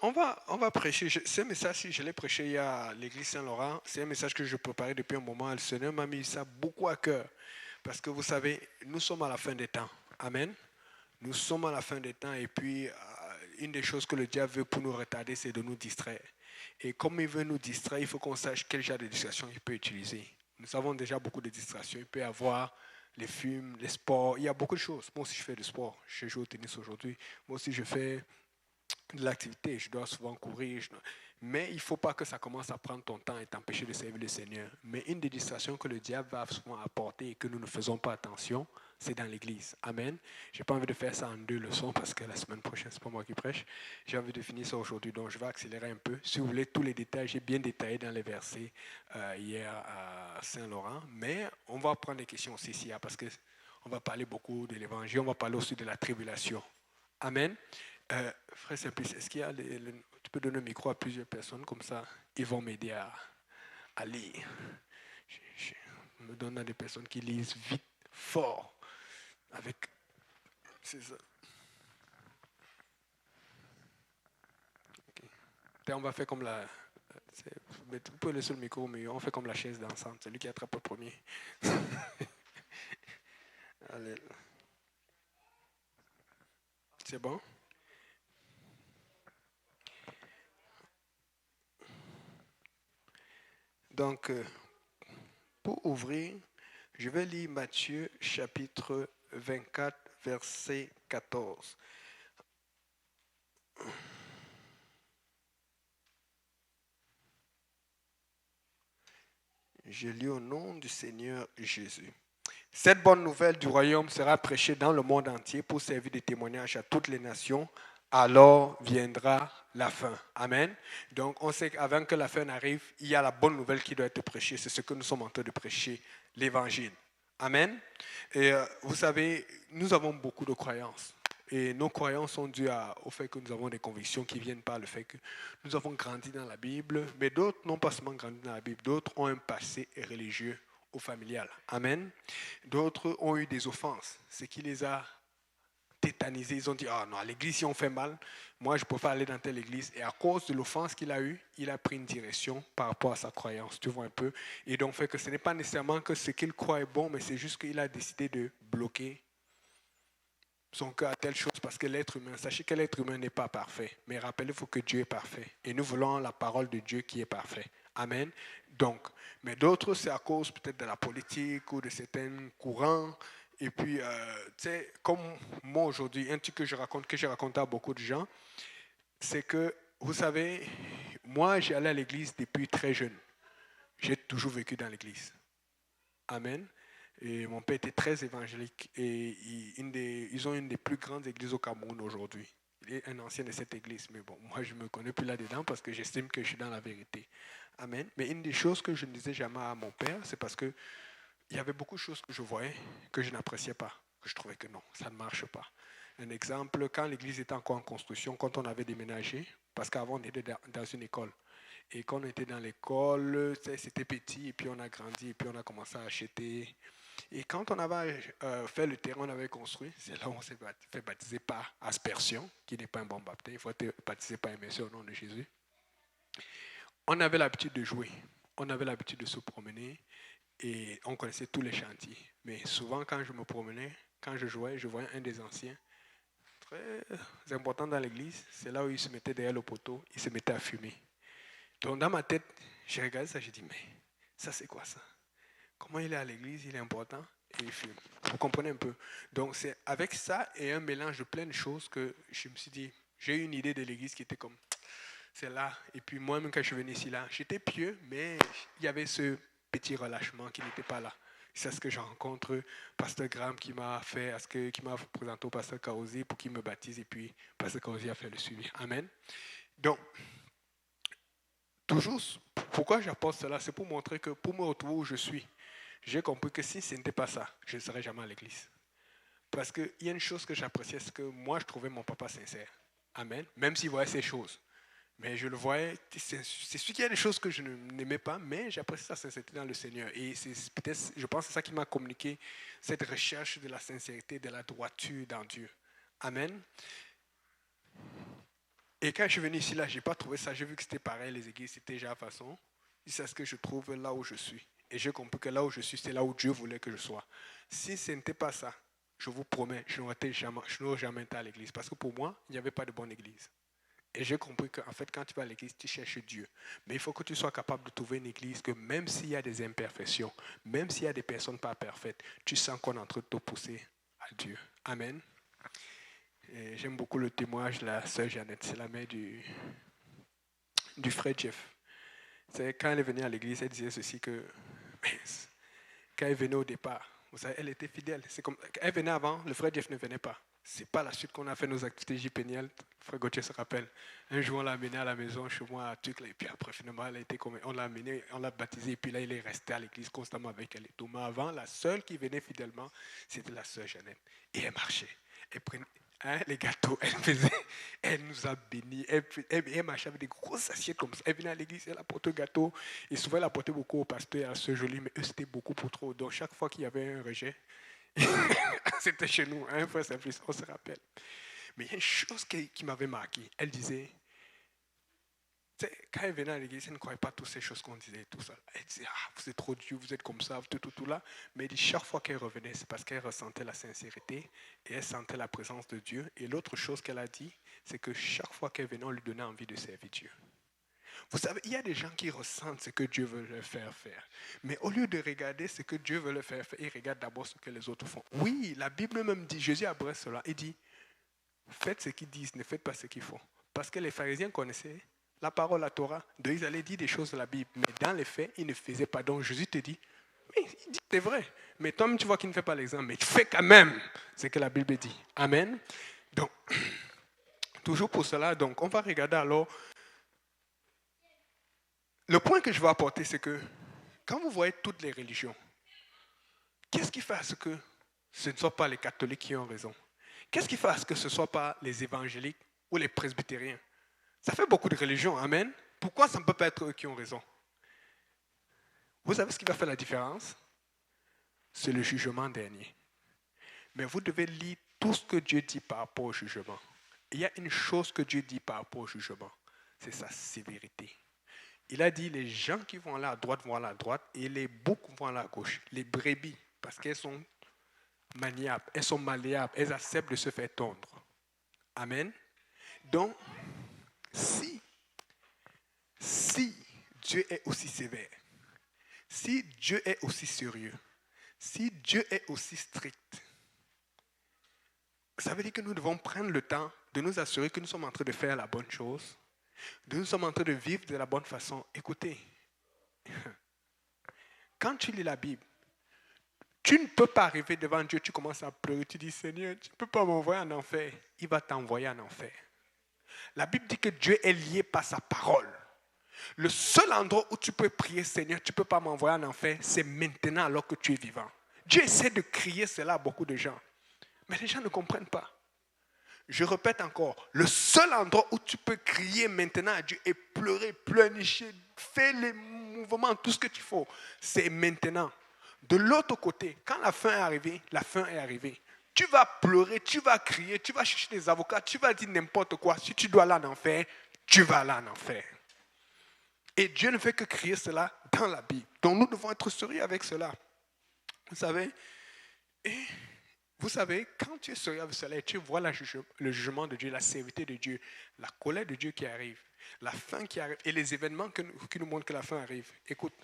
On va prêcher. Ce message, si je l'ai prêché il y a à l'église Saint-Laurent, c'est un message que je préparais depuis un moment. Le Seigneur m'a mis ça beaucoup à cœur. Parce que vous savez, nous sommes à la fin des temps. Amen. Nous sommes à la fin des temps et puis une des choses que le diable veut pour nous retarder, c'est de nous distraire. Et comme il veut nous distraire, il faut qu'on sache quel genre de distraction il peut utiliser. Nous avons déjà beaucoup de distractions. Il peut y avoir les films, les sports. Il y a beaucoup de choses. Moi aussi, je fais du sport. Je joue au tennis aujourd'hui. Moi aussi, je fais de l'activité, je dois souvent courir. Mais il ne faut pas que ça commence à prendre ton temps et t'empêcher de servir le Seigneur. Mais une des distractions que le diable va souvent apporter et que nous ne faisons pas attention, c'est dans l'église. Amen. Je n'ai pas envie de faire ça en 2 leçons parce que la semaine prochaine, ce n'est pas moi qui prêche. J'ai envie de finir ça aujourd'hui, donc je vais accélérer un peu. Si vous voulez tous les détails, j'ai bien détaillé dans les versets hier à Saint-Laurent. Mais on va prendre des questions aussi ici, parce qu'on va parler beaucoup de l'évangile, on va parler aussi de la tribulation. Amen. Frère Simplice, est-ce qu'il y a tu peux donner un micro à plusieurs personnes, comme ça, ils vont m'aider à lire. Je me donne à des personnes qui lisent vite, fort, avec... C'est ça. Okay. On va faire comme la... Vous pouvez laisser le micro, mais on fait comme la chaise dansante, celui qui attrape le premier. Allez. C'est bon? Donc, pour ouvrir, je vais lire Matthieu chapitre 24, verset 14. Je lis au nom du Seigneur Jésus. Cette bonne nouvelle du royaume sera prêchée dans le monde entier pour servir de témoignage à toutes les nations. Alors viendra la fin. Amen. Donc on sait qu'avant que la fin arrive, il y a la bonne nouvelle qui doit être prêchée. C'est ce que nous sommes en train de prêcher, l'évangile. Amen. Et vous savez, nous avons beaucoup de croyances. Et nos croyances sont dues au fait que nous avons des convictions qui viennent par le fait que nous avons grandi dans la Bible, mais d'autres n'ont pas seulement grandi dans la Bible, d'autres ont un passé religieux ou familial. Amen. D'autres ont eu des offenses, ce qui les a tétanisés. Ils ont dit, ah non, à l'église, si on fait mal, moi je préfère aller dans telle église. Et à cause de l'offense qu'il a eue, il a pris une direction par rapport à sa croyance, tu vois un peu. Et donc, fait que ce n'est pas nécessairement que ce qu'il croit est bon, mais c'est juste qu'il a décidé de bloquer son cœur à telle chose parce que l'être humain, sachez que l'être humain n'est pas parfait, mais rappelez-vous que Dieu est parfait et nous voulons la parole de Dieu qui est parfaite. Amen. Donc, mais d'autres, c'est à cause peut-être de la politique ou de certains courants. Et puis, tu sais, comme moi aujourd'hui, un truc que j'ai raconté à beaucoup de gens, c'est que, vous savez, moi, j'ai allé à l'église depuis très jeune. J'ai toujours vécu dans l'église. Amen. Et mon père était très évangélique et ils ont une des plus grandes églises au Cameroun aujourd'hui. Il est un ancien de cette église, mais bon, moi je ne me connais plus là-dedans parce que j'estime que je suis dans la vérité. Amen. Mais une des choses que je ne disais jamais à mon père, c'est parce qu'il y avait beaucoup de choses que je voyais que je n'appréciais pas, que je trouvais que non, ça ne marche pas. Un exemple, quand l'église était encore en construction, quand on avait déménagé, parce qu'avant on était dans une école, et quand on était dans l'école, c'était petit, et puis on a grandi, et puis on a commencé à acheter. Et quand on avait fait le terrain, on avait construit, c'est là où on s'est fait baptiser par aspersion, qui n'est pas un bon baptême, il faut être baptisé par immersion au nom de Jésus. On avait l'habitude de jouer, on avait l'habitude de se promener, et on connaissait tous les chantiers. Mais souvent, quand je me promenais, quand je jouais, je voyais un des anciens, très important dans l'église, c'est là où il se mettait derrière le poteau, il se mettait à fumer. Donc dans ma tête, j'ai regardé ça, j'ai dit, mais ça c'est quoi ça? Comment il est à l'église, il est important et il fume. Vous comprenez un peu? Donc c'est avec ça et un mélange de plein de choses que je me suis dit, j'ai eu une idée de l'église qui était comme, c'est là. Et puis moi-même quand je suis venu ici là, j'étais pieux, mais il y avait ce petit relâchement qui n'était pas là. C'est ce que je rencontre Pasteur Graham qui m'a fait, qui m'a présenté au Pasteur Kaozi pour qu'il me baptise et puis Pasteur Kaozi a fait le suivi. Amen. Donc, toujours, pourquoi j'apporte cela? C'est pour montrer que pour me retrouver où je suis, j'ai compris que si ce n'était pas ça, je ne serais jamais à l'église. Parce qu'il y a une chose que j'appréciais, c'est que moi, je trouvais mon papa sincère. Amen. Même s'il voyait ces choses. Mais je le voyais, c'est sûr qu'il y a des choses que je n'aimais pas, mais j'apprécie sa sincérité dans le Seigneur. Et c'est peut-être, je pense que c'est ça qui m'a communiqué cette recherche de la sincérité, de la droiture dans Dieu. Amen. Et quand je suis venu ici, là, je n'ai pas trouvé ça. J'ai vu que c'était pareil, les églises, c'était déjà façon. C'est ce que je trouve là où je suis. Et j'ai compris que là où je suis, c'est là où Dieu voulait que je sois. Si ce n'était pas ça, je vous promets, je n'aurais jamais été à l'église. Parce que pour moi, il n'y avait pas de bonne église. Et j'ai compris qu'en fait, quand tu vas à l'église, tu cherches Dieu. Mais il faut que tu sois capable de trouver une église que même s'il y a des imperfections, même s'il y a des personnes pas parfaites, tu sens qu'on est en train de te pousser à Dieu. Amen. Et j'aime beaucoup le témoignage de la sœur Jeannette. C'est la mère du frère Jeff. C'est quand elle est venue à l'église, elle disait ceci que quand elle venait au départ, vous savez, elle était fidèle. C'est comme, elle venait avant, le frère Jeff ne venait pas. C'est pas la suite qu'on a fait nos activités JPNL. Frère Gauthier se rappelle. Un jour, on l'a amené à la maison, chez moi, à Tuc, et puis après, finalement, elle a été comme, on l'a amené, on l'a baptisé, et puis là, il est resté à l'église constamment avec elle et tout. Mais avant, la seule qui venait fidèlement, c'était la sœur Jeannette. Et elle marchait. Elle prenait, les gâteaux, elle nous a bénis. Elle marchait avec des grosses assiettes comme ça. Elle venait à l'église, elle apportait le gâteau. Et souvent, elle apportait beaucoup au pasteur et à ce joli, mais eux, c'était beaucoup pour trop. Donc, chaque fois qu'il y avait un rejet, c'était chez nous, un frère Simplice, on se rappelle. Mais il y a une chose qui m'avait marqué. Elle disait, quand elle venait à l'église, elle ne croyait pas toutes ces choses qu'on disait et tout ça. Elle disait, vous êtes trop Dieu, vous êtes comme ça, tout là. Mais elle dit, chaque fois qu'elle revenait, c'est parce qu'elle ressentait la sincérité et elle sentait la présence de Dieu. Et l'autre chose qu'elle a dit, c'est que chaque fois qu'elle venait, on lui donnait envie de servir Dieu. Vous savez, il y a des gens qui ressentent ce que Dieu veut leur faire faire. Mais au lieu de regarder ce que Dieu veut leur faire faire, ils regardent d'abord ce que les autres font. Oui, la Bible même dit, Jésus abrège cela, il dit, faites ce qu'ils disent, ne faites pas ce qu'ils font. Parce que les pharisiens connaissaient la parole, la Torah, donc ils allaient dire des choses de la Bible. Mais dans les faits, ils ne faisaient pas. Donc Jésus te dit, mais il dit, c'est vrai. Mais toi-même, tu vois qu'il ne fait pas l'exemple. Mais tu fais quand même ce que la Bible dit. Amen. Donc, toujours pour cela, donc on va regarder alors. Le point que je veux apporter, c'est que quand vous voyez toutes les religions, qu'est-ce qui fait à ce que ce ne soit pas les catholiques qui ont raison? Qu'est-ce qui fait à ce que ce ne soit pas les évangéliques ou les presbytériens? Ça fait beaucoup de religions, amen. Pourquoi ça ne peut pas être eux qui ont raison? Vous savez ce qui va faire la différence? C'est le jugement dernier. Mais vous devez lire tout ce que Dieu dit par rapport au jugement. Il y a une chose que Dieu dit par rapport au jugement, c'est sa sévérité. Il a dit, les gens qui vont aller à droite vont aller à droite et les boucs vont aller à gauche. Les brebis, parce qu'elles sont maniables, elles sont malléables, elles acceptent de se faire tondre. Amen. Donc, si Dieu est aussi sévère, si Dieu est aussi sérieux, si Dieu est aussi strict, ça veut dire que nous devons prendre le temps de nous assurer que nous sommes en train de faire la bonne chose, que nous sommes en train de vivre de la bonne façon. Écoutez, quand tu lis la Bible, tu ne peux pas arriver devant Dieu, tu commences à pleurer, tu dis, Seigneur, tu ne peux pas m'envoyer en enfer. Il va t'envoyer en enfer. La Bible dit que Dieu est lié par sa parole. Le seul endroit où tu peux prier, Seigneur, tu ne peux pas m'envoyer en enfer, c'est maintenant alors que tu es vivant. Dieu essaie de crier cela à beaucoup de gens. Mais les gens ne comprennent pas. Je répète encore, le seul endroit où tu peux crier maintenant à Dieu et pleurer, pleurnicher, faire les mouvements, tout ce que tu faut, c'est maintenant. De l'autre côté, quand la fin est arrivée, la fin est arrivée. Tu vas pleurer, tu vas crier, tu vas chercher des avocats, tu vas dire n'importe quoi. Si tu dois aller en enfer, tu vas aller en enfer. Et Dieu ne fait que crier cela dans la Bible. Donc nous devons être sérieux avec cela. Vous savez, quand tu es sérieux avec cela, tu vois le jugement de Dieu, la sévérité de Dieu, la colère de Dieu qui arrive, la fin qui arrive et les événements qui nous montrent que la fin arrive. Écoute,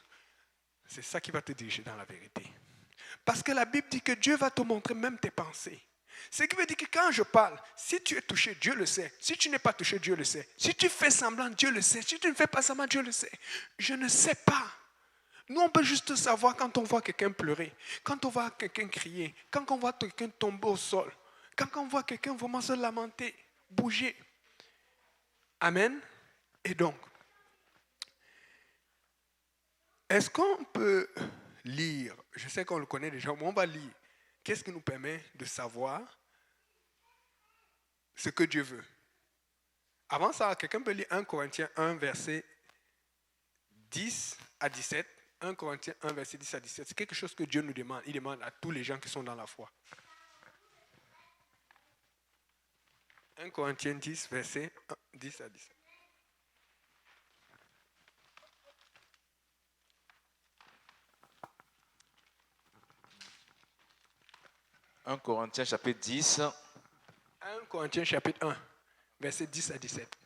c'est ça qui va te diriger dans la vérité. Parce que la Bible dit que Dieu va te montrer même tes pensées. Ce qui veut dire que quand je parle, si tu es touché, Dieu le sait. Si tu n'es pas touché, Dieu le sait. Si tu fais semblant, Dieu le sait. Si tu ne fais pas semblant, Dieu le sait. Je ne sais pas. Nous, on peut juste savoir quand on voit quelqu'un pleurer, quand on voit quelqu'un crier, quand on voit quelqu'un tomber au sol, quand on voit quelqu'un vraiment se lamenter, bouger. Amen. Et donc, est-ce qu'on peut lire, je sais qu'on le connaît déjà, mais on va lire. Qu'est-ce qui nous permet de savoir ce que Dieu veut? Avant ça, quelqu'un peut lire 1 Corinthiens 1, verset 10 à 17. 1 Corinthiens 1, verset 10 à 17. C'est quelque chose que Dieu nous demande. Il demande à tous les gens qui sont dans la foi. 1 Corinthiens 10, verset 10 à 17. « 1 Corinthiens chapitre 10, 1 Corinthiens chapitre 1, verset 10 à 17.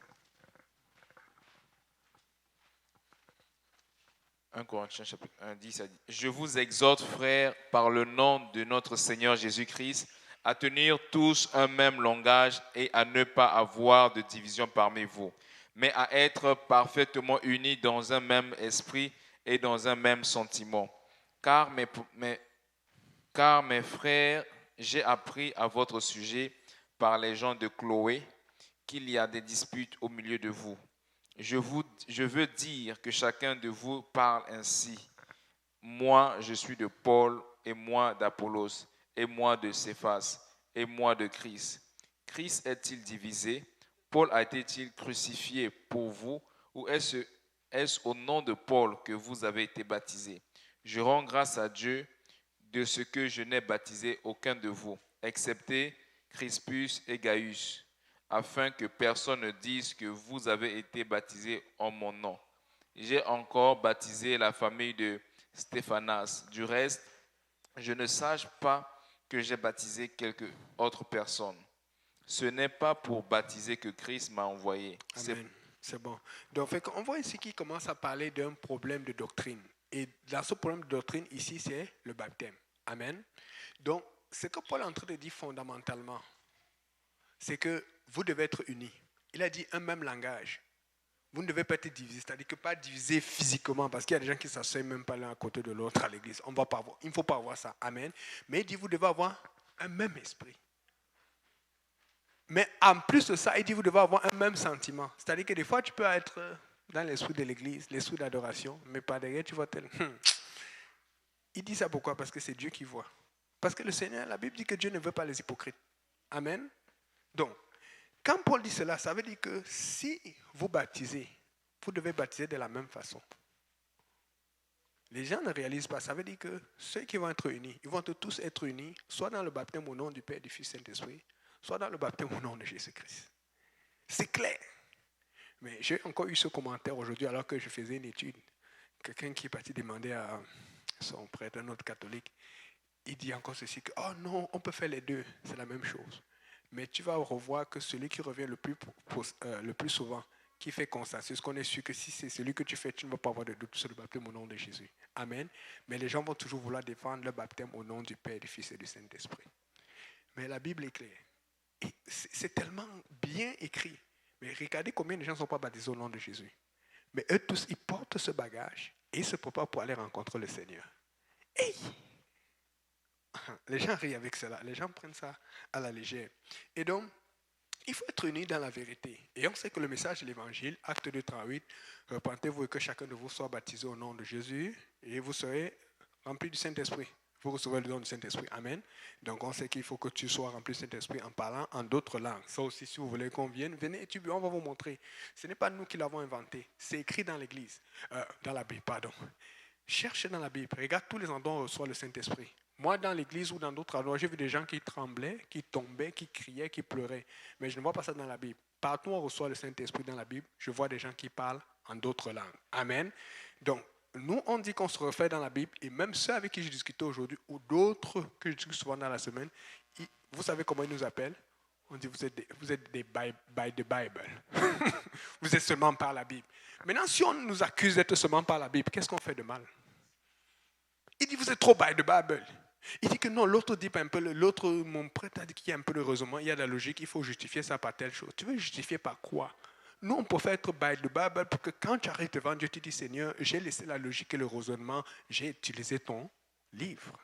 1 Corinthiens chapitre 1, 10 à 10. Je vous exhorte, frères, par le nom de notre Seigneur Jésus-Christ, à tenir tous un même langage et à ne pas avoir de division parmi vous, mais à être parfaitement unis dans un même esprit et dans un même sentiment. Car mes frères, j'ai appris à votre sujet par les gens de Chloé qu'il y a des disputes au milieu de vous. Je veux dire que chacun de vous parle ainsi. Moi, je suis de Paul, et moi d'Apollos, et moi de Céphas, et moi de Christ. Christ est-il divisé? Paul a-t-il crucifié pour vous? Ou est-ce au nom de Paul que vous avez été baptisés? Je rends grâce à Dieu de ce que je n'ai baptisé aucun de vous, excepté Crispus et Gaius, afin que personne ne dise que vous avez été baptisés en mon nom. J'ai encore baptisé la famille de Stéphanas. Du reste, je ne sache pas que j'ai baptisé quelque autre personne. Ce n'est pas pour baptiser que Christ m'a envoyé. Amen. C'est bon. Donc, on voit ici qu'il commence à parler d'un problème de doctrine. Et dans ce problème de doctrine, ici, c'est le baptême. Amen. Donc, ce que Paul est en train de dire fondamentalement, c'est que vous devez être unis. Il a dit un même langage. Vous ne devez pas être divisés, c'est-à-dire que pas divisés physiquement, parce qu'il y a des gens qui ne s'assoient même pas l'un à côté de l'autre à l'église. Il ne faut pas avoir ça. Amen. Mais il dit vous devez avoir un même esprit. Mais en plus de ça, il dit vous devez avoir un même sentiment. C'est-à-dire que des fois, tu peux être dans l'esprit de l'église, l'esprit d'adoration, mais par derrière, tu vois tel. Il dit ça pourquoi? Parce que c'est Dieu qui voit. Parce que le Seigneur, la Bible dit que Dieu ne veut pas les hypocrites. Amen. Donc, quand Paul dit cela, ça veut dire que si vous baptisez, vous devez baptiser de la même façon. Les gens ne réalisent pas. Ça veut dire que ceux qui vont être unis, ils vont tous être unis, soit dans le baptême au nom du Père, du Fils et du Saint-Esprit, soit dans le baptême au nom de Jésus-Christ. C'est clair. Mais j'ai encore eu ce commentaire aujourd'hui alors que je faisais une étude. Quelqu'un qui est parti demander à son prêtre, un autre catholique, il dit encore ceci, que oh non, on peut faire les deux, c'est la même chose. Mais tu vas revoir que celui qui revient le plus souvent, qui fait consensus, qu'on est sûr que si c'est celui que tu fais, tu ne vas pas avoir de doute sur le baptême au nom de Jésus. Amen. Mais les gens vont toujours vouloir défendre le baptême au nom du Père, du Fils et du Saint-Esprit. Mais la Bible est claire. Et c'est tellement bien écrit. Mais regardez combien de gens ne sont pas baptisés au nom de Jésus. Mais eux tous, ils portent ce bagage et ils se préparent pour aller rencontrer le Seigneur. Hey! Les gens rient avec cela. Les gens prennent ça à la légère. Et donc, il faut être unis dans la vérité. Et on sait que le message de l'Évangile, acte 2, 38, repentez-vous et que chacun de vous soit baptisé au nom de Jésus et vous serez remplis du Saint-Esprit. Vous recevrez le don du Saint-Esprit. Amen. Donc on sait qu'il faut que tu sois rempli du Saint-Esprit en parlant en d'autres langues. Ça aussi, si vous voulez qu'on vienne, venez étudier, on va vous montrer. Ce n'est pas nous qui l'avons inventé. C'est écrit dans l'Église, dans la Bible, pardon. Cherchez dans la Bible. Regarde tous les endroits où on reçoit le Saint-Esprit. Moi, dans l'église ou dans d'autres endroits, j'ai vu des gens qui tremblaient, qui tombaient, qui criaient, qui pleuraient. Mais je ne vois pas ça dans la Bible. Partout où on reçoit le Saint-Esprit dans la Bible, je vois des gens qui parlent en d'autres langues. Amen. Donc, nous, on dit qu'on se refait dans la Bible, et même ceux avec qui je discutais aujourd'hui, ou d'autres que je discute souvent dans la semaine, vous savez comment ils nous appellent? On dit vous êtes des by the Bible. Vous êtes seulement par la Bible. Maintenant, si on nous accuse d'être seulement par la Bible, qu'est-ce qu'on fait de mal? Il dit vous êtes trop by the Bible. Il dit que non, l'autre dit pas un peu, l'autre, mon prêtre a dit qu'il y a un peu de raisonnement, il y a de la logique, il faut justifier ça par telle chose. Tu veux justifier par quoi? Nous, on peut faire être by the Bible pour que quand tu arrives devant Dieu, tu dis Seigneur, j'ai laissé la logique et le raisonnement, j'ai utilisé ton livre.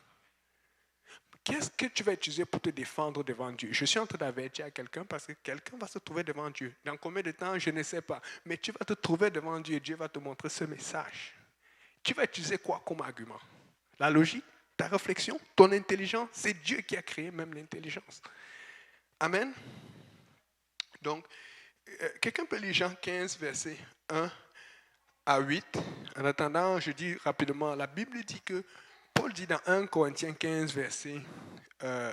Qu'est-ce que tu vas utiliser pour te défendre devant Dieu? Je suis en train d'avertir à quelqu'un parce que quelqu'un va se trouver devant Dieu. Dans combien de temps, je ne sais pas. Mais tu vas te trouver devant Dieu et Dieu va te montrer ce message. Tu vas utiliser quoi comme argument? La logique? Ta réflexion, ton intelligence, c'est Dieu qui a créé même l'intelligence. Amen. Donc, quelqu'un peut lire Jean 15, versets 1 à 8. En attendant, je dis rapidement, la Bible dit que, Paul dit dans 1 Corinthiens 15, versets 1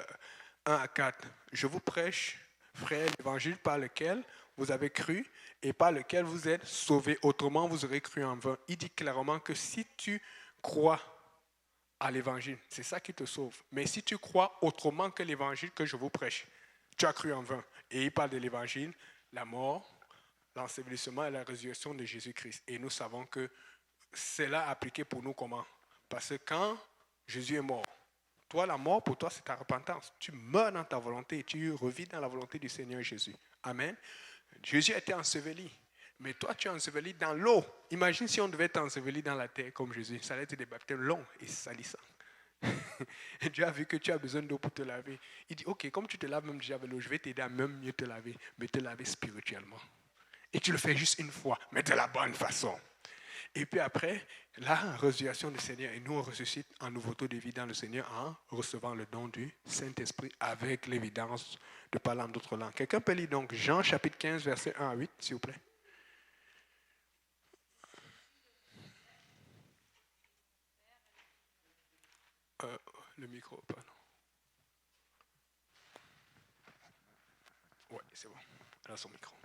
à 4, je vous prêche frère, l'évangile par lequel vous avez cru et par lequel vous êtes sauvés. Autrement, vous aurez cru en vain. Il dit clairement que si tu crois à l'évangile, c'est ça qui te sauve. Mais si tu crois autrement que l'évangile que je vous prêche, tu as cru en vain. Et il parle de l'évangile, la mort, l'ensevelissement et la résurrection de Jésus-Christ. Et nous savons que c'est là appliqué pour nous comment? Parce que quand Jésus est mort, toi, la mort, pour toi, c'est ta repentance. Tu meurs dans ta volonté et tu revis dans la volonté du Seigneur Jésus. Amen. Jésus a été enseveli. Mais toi, tu es enseveli dans l'eau. Imagine si on devait t'ensevelir dans la terre comme Jésus. Ça allait être des baptêmes longs et salissants. Et Dieu a vu que tu as besoin d'eau pour te laver. Il dit, ok, comme tu te laves même déjà avec l'eau, je vais t'aider à même mieux te laver, mais te laver spirituellement. Et tu le fais juste une fois, mais de la bonne façon. Et puis après, la résurrection du Seigneur. Et nous, on ressuscite en nouveauté de vie dans le Seigneur en recevant le don du Saint-Esprit avec l'évidence de parler en d'autres langues. Quelqu'un peut lire donc Jean chapitre 15, verset 1 à 8, s'il vous plaît. Le micro, pardon. Oui, c'est bon. Elle a son micro.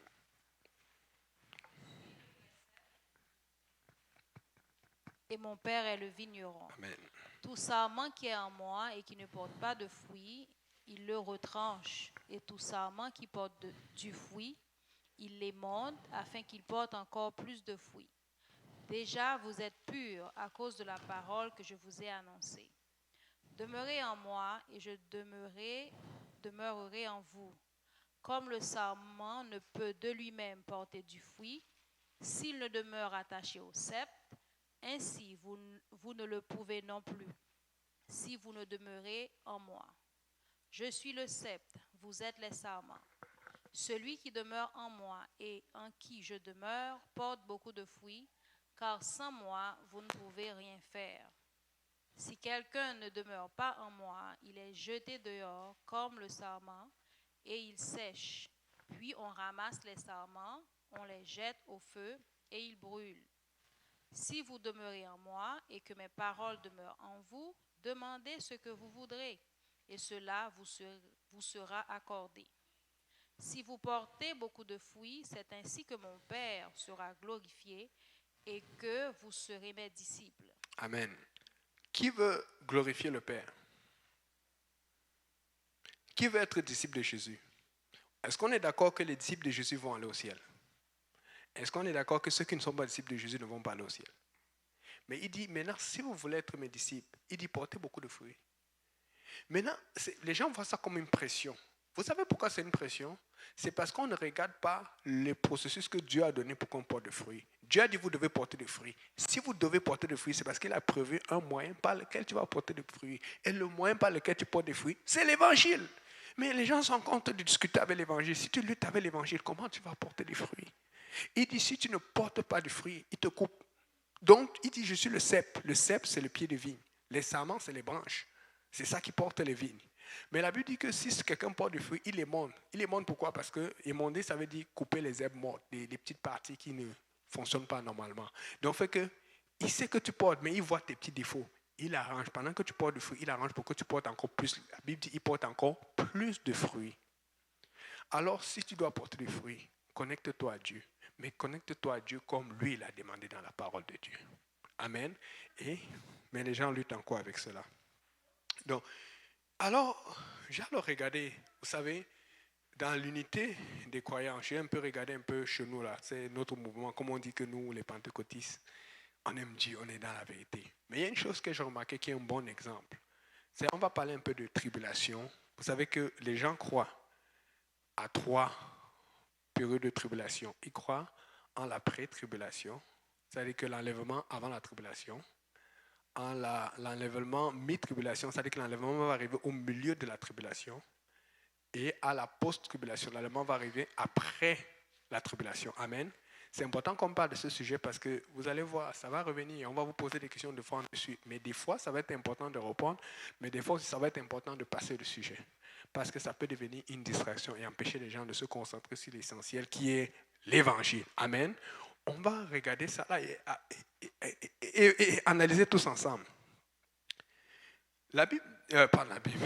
Et mon Père est le vigneron. Amen. Tout sarment qui est en moi et qui ne porte pas de fruits, il le retranche. Et tout sarment qui porte du fruit, il l'émonde afin qu'il porte encore plus de fruits. Déjà, vous êtes purs à cause de la parole que je vous ai annoncée. Demeurez en moi et je demeurerai en vous. Comme le sarment ne peut de lui-même porter du fruit, s'il ne demeure attaché au cep, ainsi vous ne le pouvez non plus, si vous ne demeurez en moi. Je suis le sceptre, vous êtes les sarments. Celui qui demeure en moi et en qui je demeure porte beaucoup de fruits, car sans moi, vous ne pouvez rien faire. Si quelqu'un ne demeure pas en moi, il est jeté dehors comme le sarment, et il sèche. Puis on ramasse les sarments, on les jette au feu, et ils brûlent. Si vous demeurez en moi et que mes paroles demeurent en vous, demandez ce que vous voudrez, et cela vous sera accordé. Si vous portez beaucoup de fruits, c'est ainsi que mon Père sera glorifié et que vous serez mes disciples. Amen. Qui veut glorifier le Père? Qui veut être disciple de Jésus? Est-ce qu'on est d'accord que les disciples de Jésus vont aller au ciel? Est-ce qu'on est d'accord que ceux qui ne sont pas disciples de Jésus ne vont pas aller au ciel? Mais il dit, maintenant, si vous voulez être mes disciples, il dit, portez beaucoup de fruits. Maintenant, les gens voient ça comme une pression. Vous savez pourquoi c'est une pression? C'est parce qu'on ne regarde pas les processus que Dieu a donné pour qu'on porte des fruits. Dieu a dit, vous devez porter des fruits. Si vous devez porter des fruits, c'est parce qu'il a prévu un moyen par lequel tu vas porter des fruits. Et le moyen par lequel tu portes des fruits, c'est l'évangile. Mais les gens sont en train de discuter avec l'évangile. Si tu luttes avec l'évangile, comment tu vas porter des fruits? Il dit, si tu ne portes pas de fruits, il te coupe. Donc, il dit, je suis le cep. Le cep, c'est le pied de vigne. Les sarments, c'est les branches. C'est ça qui porte les vignes. Mais la Bible dit que si quelqu'un porte du fruit, il les émonde. Il émonde pourquoi? Parce que émonder, ça veut dire couper les herbes mortes, les petites parties qui ne fonctionnent pas normalement. Donc, fait que, il sait que tu portes, mais il voit tes petits défauts. Il arrange. Pendant que tu portes du fruit, il arrange pour que tu portes encore plus. La Bible dit qu'il porte encore plus de fruits. Alors, si tu dois porter des fruits, connecte-toi à Dieu. Mais connecte-toi à Dieu comme lui l'a demandé dans la parole de Dieu. Amen. Mais les gens luttent encore avec cela. Donc, alors, j'ai alors regardé, vous savez, dans l'unité des croyants, j'ai un peu regardé un peu chez nous là, c'est notre mouvement, comme on dit que nous, les pentecôtistes, on aime Dieu, on est dans la vérité. Mais il y a une chose que j'ai remarqué qui est un bon exemple. C'est on va parler un peu de tribulation. Vous savez que les gens croient à 3 périodes de tribulation. Ils croient en la pré-tribulation, c'est-à-dire que l'enlèvement avant la tribulation, en l'enlèvement mi-tribulation, c'est-à-dire que l'enlèvement va arriver au milieu de la tribulation, et à la post-tribulation, l'enlèvement va arriver après la tribulation. Amen. C'est important qu'on parle de ce sujet parce que vous allez voir, ça va revenir, on va vous poser des questions de fois de suite. Mais des fois, ça va être important de répondre, mais des fois aussi, ça va être important de passer le sujet. Parce que ça peut devenir une distraction et empêcher les gens de se concentrer sur l'essentiel qui est l'évangile. Amen. On va regarder ça là et analyser tous ensemble. La Bible, pas la Bible.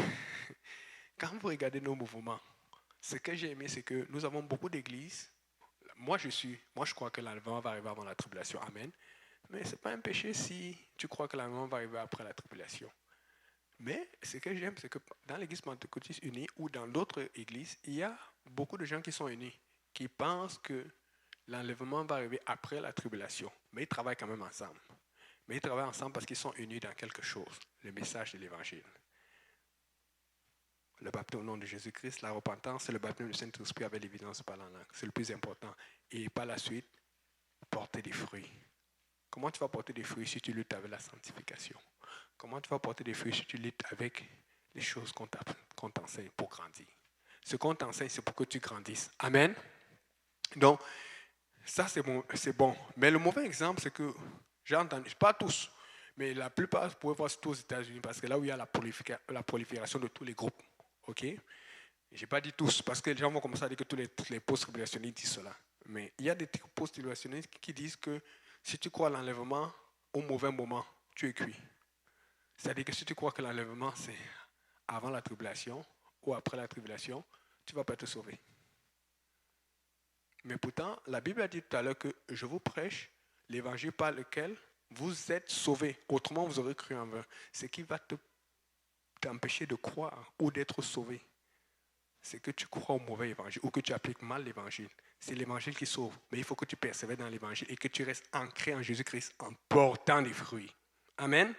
Quand vous regardez nos mouvements, Ce que j'ai aimé, c'est que nous avons beaucoup d'églises. Moi, je crois que l'enlèvement va arriver avant la tribulation. Amen. Mais ce n'est pas un péché si tu crois que l'enlèvement va arriver après la tribulation. Mais ce que j'aime, c'est que dans l'église pentecôtiste unie ou dans d'autres églises, il y a beaucoup de gens qui sont unis, qui pensent que l'enlèvement va arriver après la tribulation. Mais ils travaillent quand même ensemble. Mais ils travaillent ensemble parce qu'ils sont unis dans quelque chose, le message de l'évangile. Le baptême au nom de Jésus-Christ, la repentance, c'est le baptême du Saint-Esprit avec l'évidence de parler en langue. C'est le plus important. Et par la suite, porter des fruits. Comment tu vas porter des fruits si tu luttes avec la sanctification? Comment tu vas porter des fruits si tu luttes avec les choses qu'on t'enseigne pour grandir? Ce qu'on t'enseigne, c'est pour que tu grandisses. Amen. Donc, ça, c'est bon. Mais le mauvais exemple, c'est que j'ai entendu, pas tous, mais la plupart, vous pouvez voir surtout aux États-Unis, parce que là où il y a la prolifération de tous les groupes. OK? Je n'ai pas dit tous, parce que les gens vont commencer à dire que tous les post-tribulationnistes disent cela. Mais il y a des post-tribulationnistes qui disent que si tu crois à l'enlèvement, au mauvais moment, tu es cuit. C'est-à-dire que si tu crois que l'enlèvement, c'est avant la tribulation ou après la tribulation, tu ne vas pas te sauver. Mais pourtant, la Bible a dit tout à l'heure que je vous prêche l'évangile par lequel vous êtes sauvés. Autrement, vous aurez cru en vain. Ce qui va t'empêcher de croire ou d'être sauvé, c'est que tu crois au mauvais évangile ou que tu appliques mal l'évangile. C'est l'évangile qui sauve. Mais il faut que tu persévères dans l'évangile et que tu restes ancré en Jésus-Christ en portant des fruits. Amen.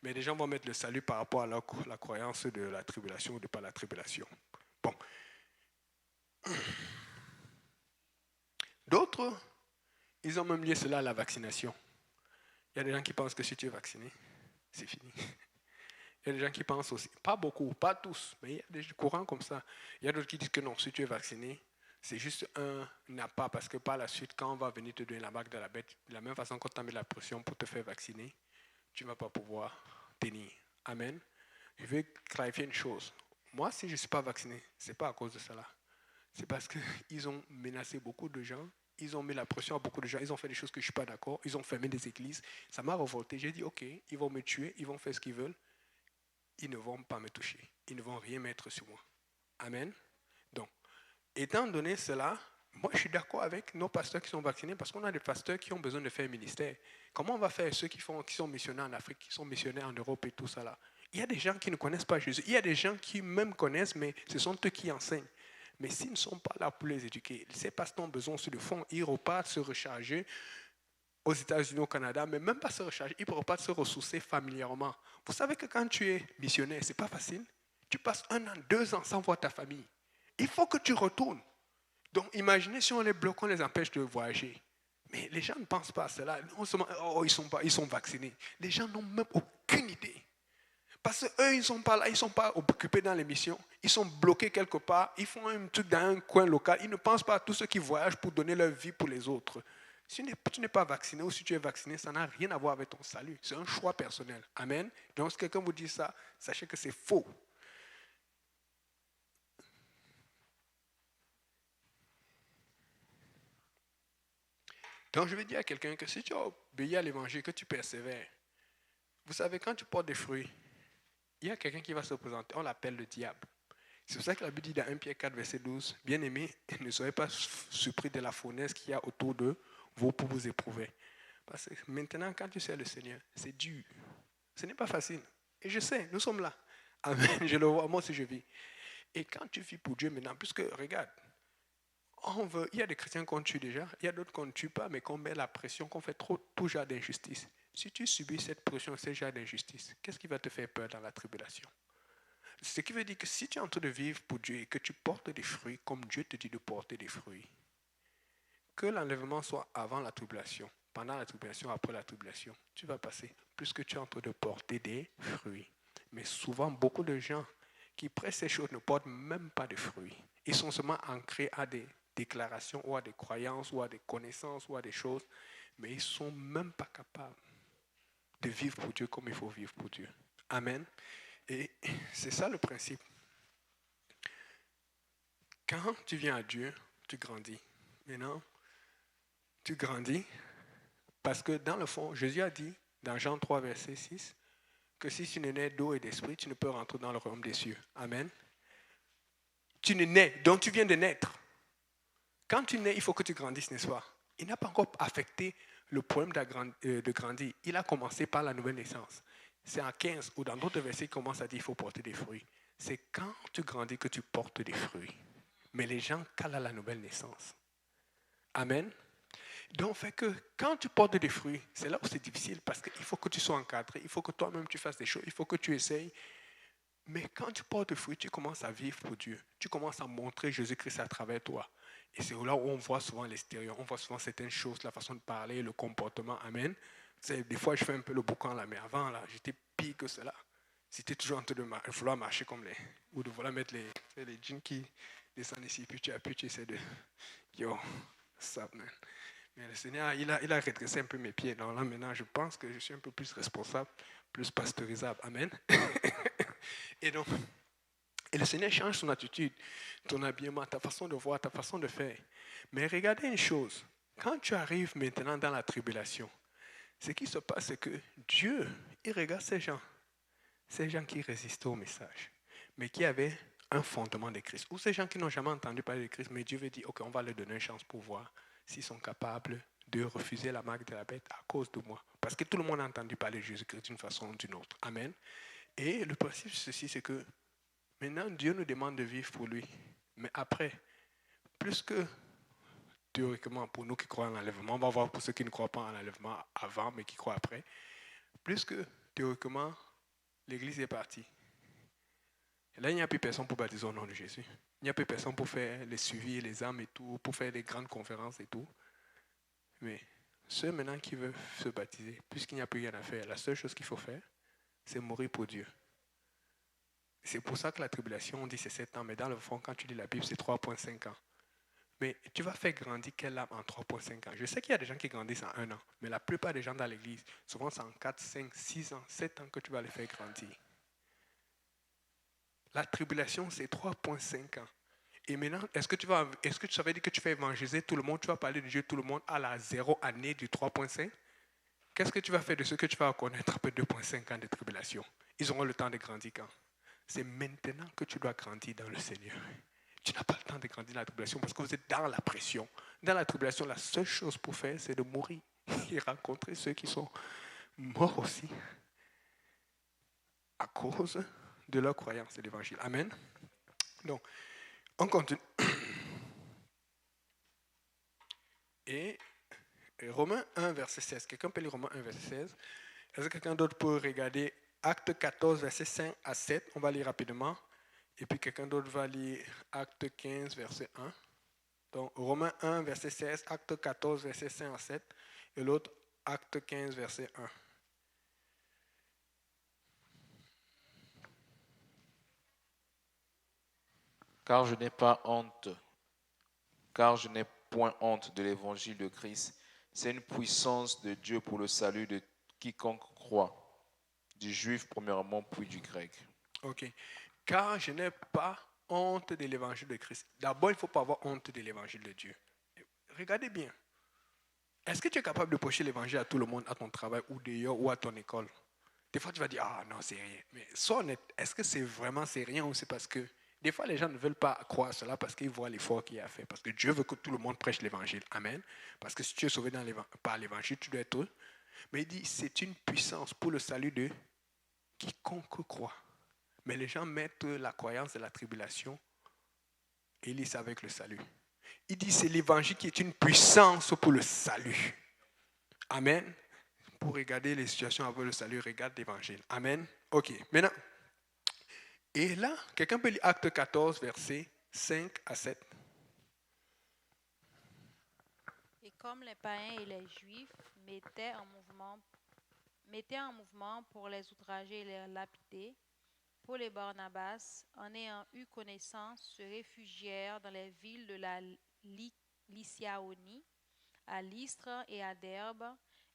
Mais les gens vont mettre le salut par rapport à la croyance de la tribulation ou de pas la tribulation. Bon. D'autres, ils ont même lié cela à la vaccination. Il y a des gens qui pensent que si tu es vacciné, c'est fini. Il y a des gens qui pensent aussi, pas beaucoup, pas tous, mais il y a des courants comme ça. Il y a d'autres qui disent que non, si tu es vacciné, c'est juste un appât, parce que par la suite, quand on va venir te donner la marque de la bête, de la même façon qu'on t'a mis la pression pour te faire vacciner, tu ne vas pas pouvoir tenir. Amen. Je vais clarifier une chose. Moi, si je ne suis pas vacciné, ce n'est pas à cause de cela. C'est parce qu'ils ont menacé beaucoup de gens, ils ont mis la pression à beaucoup de gens, ils ont fait des choses que je ne suis pas d'accord, ils ont fermé des églises. Ça m'a révolté. J'ai dit, OK, ils vont me tuer, ils vont faire ce qu'ils veulent. Ils ne vont pas me toucher. Ils ne vont rien mettre sur moi. Amen. Donc, étant donné cela, moi je suis d'accord avec nos pasteurs qui sont vaccinés parce qu'on a des pasteurs qui ont besoin de faire un ministère. Comment on va faire ceux qui sont missionnaires en Afrique, qui sont missionnaires en Europe et tout ça là? Il y a des gens qui ne connaissent pas Jésus. Il y a des gens qui même connaissent, mais ce sont eux qui enseignent. Mais s'ils ne sont pas là pour les éduquer, ces pasteurs ont besoin aussi de fonds. Ils repartent se recharger aux États-Unis, au Canada, mais même pas se recharger, ils ne pourront pas se ressourcer familièrement. Vous savez que quand tu es missionnaire, ce n'est pas facile. Tu passes 1 an, 2 ans sans voir ta famille. Il faut que tu retournes. Donc imaginez si on les bloque, on les empêche de voyager. Mais les gens ne pensent pas à cela. Non seulement, ils sont vaccinés. Les gens n'ont même aucune idée. Parce qu'eux, ils ne sont pas là, ils ne sont pas occupés dans les missions. Ils sont bloqués quelque part, ils font un truc dans un coin local. Ils ne pensent pas à tous ceux qui voyagent pour donner leur vie pour les autres. Si tu n'es pas vacciné ou si tu es vacciné, ça n'a rien à voir avec ton salut. C'est un choix personnel. Amen. Donc si quelqu'un vous dit ça, sachez que c'est faux. Donc je vais dire à quelqu'un que si tu obéis à l'évangile, que tu persévères, vous savez, quand tu portes des fruits, il y a quelqu'un qui va se présenter, on l'appelle le diable. C'est pour ça que la Bible dit dans 1 Pierre 4, verset 12, « Bien-aimés, ne soyez pas surpris de la fournaise qu'il y a autour de vous pour vous éprouver. » Parce que maintenant, quand tu sers le Seigneur, c'est dur. Ce n'est pas facile. Et je sais, nous sommes là. Amen. Je le vois, moi aussi je vis. Et quand tu vis pour Dieu maintenant, puisque, regarde, il y a des chrétiens qu'on tue déjà, il y a d'autres qu'on ne tue pas, mais qu'on met la pression, qu'on fait tout genre d'injustice. Si tu subis cette pression, ce genre d'injustice, qu'est-ce qui va te faire peur dans la tribulation? Ce qui veut dire que si tu es en train de vivre pour Dieu et que tu portes des fruits, comme Dieu te dit de porter des fruits, que l'enlèvement soit avant la tribulation, pendant la tribulation, après la tribulation, tu vas passer, puisque tu es en train de porter des fruits. Mais souvent, beaucoup de gens qui prêchent ces choses ne portent même pas de fruits. Ils sont seulement ancrés à des déclarations ou à des croyances ou à des connaissances ou à des choses, mais ils ne sont même pas capables de vivre pour Dieu comme il faut vivre pour Dieu. Amen. Et c'est ça le principe. Quand tu viens à Dieu, tu grandis. Maintenant, tu grandis parce que dans le fond, Jésus a dit dans Jean 3, verset 6, que si tu n'es né d'eau et d'esprit, tu ne peux rentrer dans le royaume des cieux. Amen. Tu nais, donc tu viens de naître. Quand tu nais, il faut que tu grandisses, n'est-ce pas? Il n'a pas encore affecté le problème de grandir. Il a commencé par la nouvelle naissance. C'est en 15 ou dans d'autres versets, il commence à dire qu'il faut porter des fruits. C'est quand tu grandis que tu portes des fruits. Mais les gens calent à la nouvelle naissance. Amen. Donc, fait que quand tu portes des fruits, c'est là où c'est difficile parce qu'il faut que tu sois encadré, il faut que toi-même tu fasses des choses, il faut que tu essayes. Mais quand tu portes des fruits, tu commences à vivre pour Dieu. Tu commences à montrer Jésus-Christ à travers toi. Et c'est là où on voit souvent l'extérieur, on voit souvent certaines choses, la façon de parler, le comportement. Amen. Des fois, je fais un peu le boucan là, mais avant, là, j'étais pire que cela. C'était toujours en train de vouloir marcher comme les... ou de vouloir mettre les jeans qui descendent ici, puis tu appuies, tu essaies de... Yo, ça, man. Mais le Seigneur, il a redressé un peu mes pieds. Donc là, maintenant, je pense que je suis un peu plus responsable, plus pasteurisable. Amen. Et donc, et le Seigneur change son attitude, ton habillement, ta façon de voir, ta façon de faire. Mais regardez une chose. Quand tu arrives maintenant dans la tribulation, ce qui se passe, c'est que Dieu, il regarde ces gens qui résistaient au message, mais qui avaient un fondement de Christ. Ou ces gens qui n'ont jamais entendu parler de Christ, mais Dieu veut dire, ok, on va leur donner une chance pour voir s'ils sont capables de refuser la marque de la bête à cause de moi. Parce que tout le monde a entendu parler de Jésus-Christ d'une façon ou d'une autre. Amen. Et le principe, ceci, c'est que maintenant, Dieu nous demande de vivre pour lui. Mais après, plus que théoriquement, pour nous qui croyons en l'enlèvement, on va voir pour ceux qui ne croient pas en l'enlèvement avant, mais qui croient après, plus que théoriquement, l'Église est partie. Et là, il n'y a plus personne pour baptiser au nom de Jésus. Il n'y a plus personne pour faire les suivis, les âmes et tout, pour faire les grandes conférences et tout. Mais ceux maintenant qui veulent se baptiser, puisqu'il n'y a plus rien à faire, la seule chose qu'il faut faire, c'est mourir pour Dieu. C'est pour ça que la tribulation, on dit c'est 7 ans, mais dans le fond, quand tu lis la Bible, c'est 3,5 ans. Mais tu vas faire grandir quelle âme en 3,5 ans? Je sais qu'il y a des gens qui grandissent en 1 an, mais la plupart des gens dans l'église, souvent c'est en 4, 5, 6 ans, 7 ans que tu vas les faire grandir. La tribulation, c'est 3,5 ans. Et maintenant, est-ce que tu savais dire que tu fais évangéliser tout le monde, tu vas parler de Dieu tout le monde à la 0 année du 3,5? Qu'est-ce que tu vas faire de ceux que tu vas connaître après 2,5 ans de tribulation? Ils auront le temps de grandir quand? C'est maintenant que tu dois grandir dans le Seigneur. Tu n'as pas le temps de grandir dans la tribulation parce que vous êtes dans la pression. Dans la tribulation, la seule chose pour faire, c'est de mourir et rencontrer ceux qui sont morts aussi à cause de leur croyance de l'évangile. Amen. Donc, on continue. Et Romains 1, verset 16. Quelqu'un peut lire Romains 1, verset 16. Est-ce que quelqu'un d'autre peut regarder Acte 14, verset 5 à 7? On va lire rapidement. Et puis quelqu'un d'autre va lire Acte 15, verset 1. Donc Romains 1, verset 16, Acte 14, verset 5 à 7. Et l'autre, Acte 15, verset 1. Car je n'ai pas honte, car je n'ai point honte de l'évangile de Christ. C'est une puissance de Dieu pour le salut de quiconque croit, du juif premièrement, puis du grec. Ok. Car je n'ai pas honte de l'évangile de Christ. D'abord, il ne faut pas avoir honte de l'évangile de Dieu. Regardez bien. Est-ce que tu es capable de prêcher l'évangile à tout le monde, à ton travail, ou dehors, ou à ton école? Des fois, tu vas dire, ah non, c'est rien. Mais sois honnête, est-ce que c'est rien ou c'est parce que des fois, les gens ne veulent pas croire cela parce qu'ils voient l'effort qu'il y a fait. Parce que Dieu veut que tout le monde prêche l'évangile. Amen. Parce que si tu es sauvé par l'évangile, tu dois être heureux. Mais il dit, c'est une puissance pour le salut de quiconque croit. Mais les gens mettent la croyance de la tribulation et ils lisent avec le salut. Il dit, c'est l'évangile qui est une puissance pour le salut. Amen. Pour regarder les situations avec le salut, regarde l'évangile. Amen. Ok, maintenant. Et là, quelqu'un peut lire Acte 14, versets 5 à 7. Et comme les païens et les juifs mettaient en mouvement pour les outrager et les lapider, Paul et Barnabas, en ayant eu connaissance, se réfugièrent dans les villes de la Lycaonie, à Lystre et à Derbe,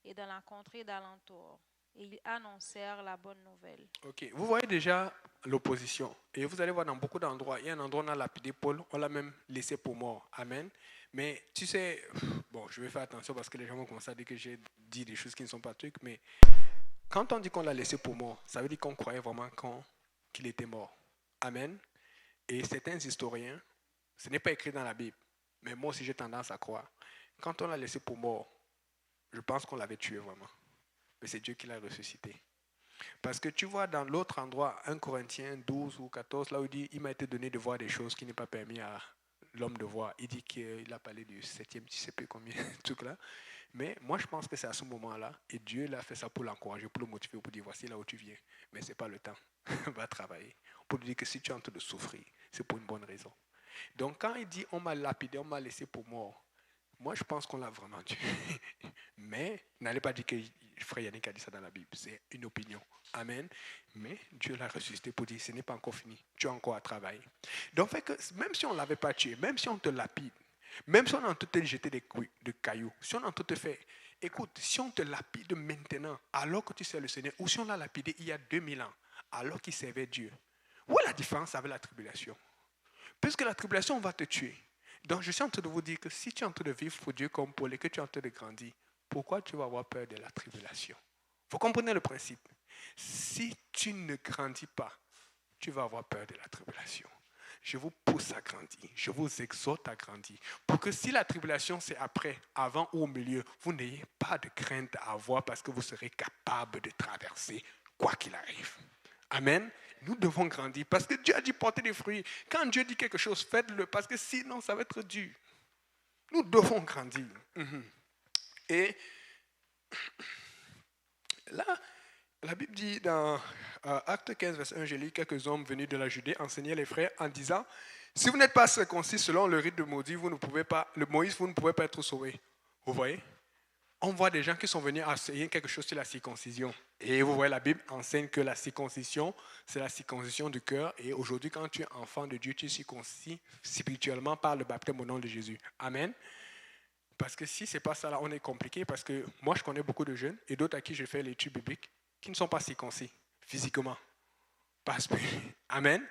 et dans la contrée d'alentour. Et ils annoncèrent la bonne nouvelle. Ok, vous voyez déjà l'opposition. Et vous allez voir dans beaucoup d'endroits, il y a un endroit où on a lapidé Paul, on l'a même laissé pour mort. Amen. Mais tu sais, bon, je vais faire attention parce que les gens vont commencer à dire que j'ai dit des choses qui ne sont pas trucs, mais quand on dit qu'on l'a laissé pour mort, ça veut dire qu'on croyait vraiment qu'il était mort. Amen. Et certains historiens, ce n'est pas écrit dans la Bible, mais moi aussi j'ai tendance à croire. Quand on l'a laissé pour mort, je pense qu'on l'avait tué vraiment. Mais c'est Dieu qui l'a ressuscité. Parce que tu vois dans l'autre endroit, 1 Corinthiens 12 ou 14, là où il dit « Il m'a été donné de voir des choses qui n'est pas permis à l'homme de voir ». Il dit qu'il a parlé du 7e, je ne sais plus combien, truc là. Mais moi, je pense que c'est à ce moment-là, et Dieu l'a fait ça pour l'encourager, pour le motiver, pour dire « Voici là où tu viens ». Mais ce n'est pas le temps. Va travailler. Pour lui dire que si tu es en train de souffrir, c'est pour une bonne raison. Donc quand il dit « On m'a lapidé, on m'a laissé pour mort », moi, je pense qu'on l'a vraiment tué. Mais n'allez pas dire que frère Yannick a dit ça dans la Bible. C'est une opinion. Amen. Mais Dieu l'a ressuscité pour dire ce n'est pas encore fini. Tu as encore à travailler. Donc, fait que même si on ne l'avait pas tué, même si on te lapide, même si on a en tout te jeté des cailloux, si on a en tout te fait, écoute, si on te lapide maintenant, alors que tu sers le Seigneur, ou si on l'a lapidé il y a 2000 ans, alors qu'il servait Dieu, où est la différence avec la tribulation? Puisque la tribulation va te tuer. Donc, je suis en train de vous dire que si tu es en train de vivre pour Dieu comme Paul et que tu es en train de grandir, pourquoi tu vas avoir peur de la tribulation? Vous comprenez le principe? Si tu ne grandis pas, tu vas avoir peur de la tribulation. Je vous pousse à grandir. Je vous exhorte à grandir. Pour que si la tribulation c'est après, avant ou au milieu, vous n'ayez pas de crainte à avoir parce que vous serez capable de traverser quoi qu'il arrive. Amen. Nous devons grandir parce que Dieu a dit porter des fruits. Quand Dieu dit quelque chose, faites-le parce que sinon ça va être dur. Nous devons grandir. Et là, la Bible dit dans Acte 15, verset 1, j'ai lu quelques hommes venus de la Judée enseigner les frères en disant, si vous n'êtes pas circoncis selon le rite de Moïse, vous ne pouvez pas être sauvés. Vous voyez? On voit des gens qui sont venus enseigner quelque chose sur la circoncision. Et vous voyez, la Bible enseigne que la circoncision, c'est la circoncision du cœur. Et aujourd'hui, quand tu es enfant de Dieu, tu es circoncis spirituellement par le baptême au nom de Jésus. Amen. Parce que si ce n'est pas ça, là, on est compliqué. Parce que moi, je connais beaucoup de jeunes et d'autres à qui je fais l'étude biblique qui ne sont pas circoncis physiquement. Parce que, amen.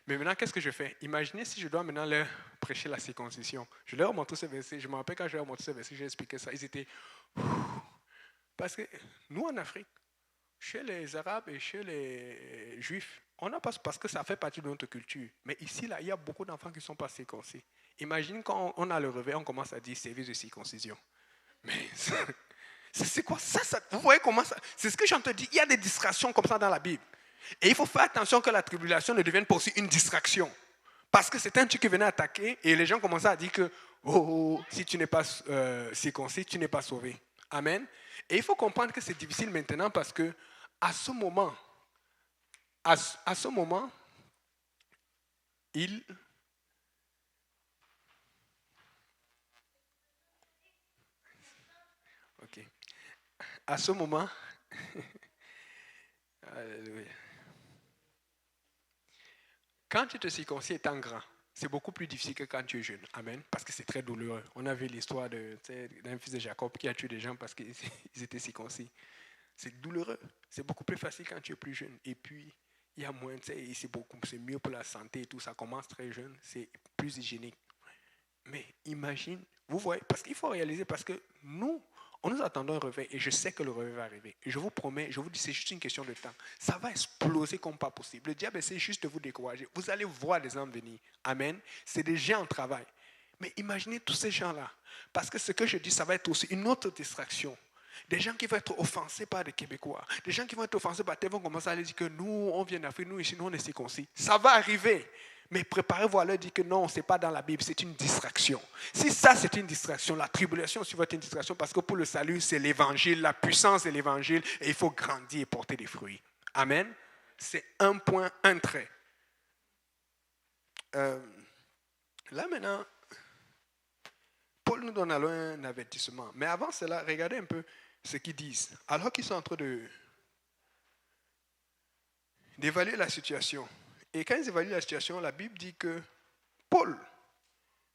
Mais maintenant, qu'est-ce que je fais? Imaginez si je dois maintenant leur prêcher la circoncision. Je leur montre ce verset. Je me rappelle quand je leur montre ce verset, j'ai expliqué ça. Ils étaient... Parce que nous, en Afrique, chez les Arabes et chez les Juifs, on n'a pas... Parce que ça fait partie de notre culture. Mais ici, là, il y a beaucoup d'enfants qui ne sont pas circoncis. Imagine quand on a le réveil, on commence à dire service de circoncision. Mais c'est quoi ça? Vous voyez comment ça... C'est ce que j'en te dis. Il y a des distractions comme ça dans la Bible. Et il faut faire attention que la tribulation ne devienne pas aussi une distraction. Parce que c'est un truc qui venait attaquer et les gens commençaient à dire que si tu n'es pas circoncis, tu n'es pas sauvé. Amen. Et il faut comprendre que c'est difficile maintenant parce que à ce moment, il... Ok. À ce moment... Alléluia. Quand tu te circoncis étant grand, c'est beaucoup plus difficile que quand tu es jeune. Amen. Parce que c'est très douloureux. On a vu l'histoire d'un fils de Jacob qui a tué des gens parce qu'ils étaient circoncis. C'est douloureux. C'est beaucoup plus facile quand tu es plus jeune. Et puis, il y a moins, c'est mieux pour la santé et tout. Ça commence très jeune. C'est plus hygiénique. Mais imagine, vous voyez, parce qu'il faut réaliser, parce que nous attendons un réveil et je sais que le réveil va arriver. Et je vous promets, je vous dis, c'est juste une question de temps. Ça va exploser comme pas possible. Le diable essaie juste de vous décourager. Vous allez voir des hommes venir. Amen. C'est des gens en travail. Mais imaginez tous ces gens-là. Parce que ce que je dis, ça va être aussi une autre distraction. Des gens qui vont être offensés par des Québécois. Des gens qui vont être offensés par des vont commencer à leur dire que nous, on vient d'Afrique, nous ici, nous, on est circoncis. Ça va arriver. Mais préparez-vous à leur dire que non, ce n'est pas dans la Bible, c'est une distraction. Si ça, c'est une distraction, la tribulation aussi va être une distraction parce que pour le salut, c'est l'évangile, la puissance de l'évangile et il faut grandir et porter des fruits. Amen. C'est un point, un trait. Là maintenant, Paul nous donne alors un avertissement. Mais avant cela, regardez un peu ce qu'ils disent. Alors qu'ils sont en train d'évaluer la situation. Et quand ils évaluent la situation, la Bible dit que Paul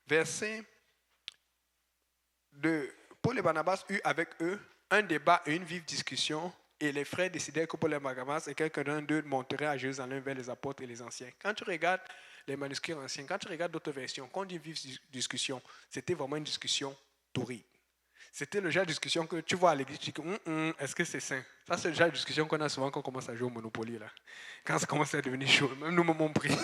et Barnabas eurent avec eux un débat et une vive discussion. Et les frères décidèrent que Paul et Barnabas et quelqu'un d'eux monteraient à Jérusalem vers les apôtres et les anciens. Quand tu regardes les manuscrits anciens, quand tu regardes d'autres versions, quand on dit vive discussion, c'était vraiment une discussion torride. C'était le genre de discussion que tu vois à l'église, tu dis est-ce que c'est sain? Ça, c'est le genre de discussion qu'on a souvent quand on commence à jouer au Monopoly. Là. Quand ça commence à devenir chaud, même nous, mon prix.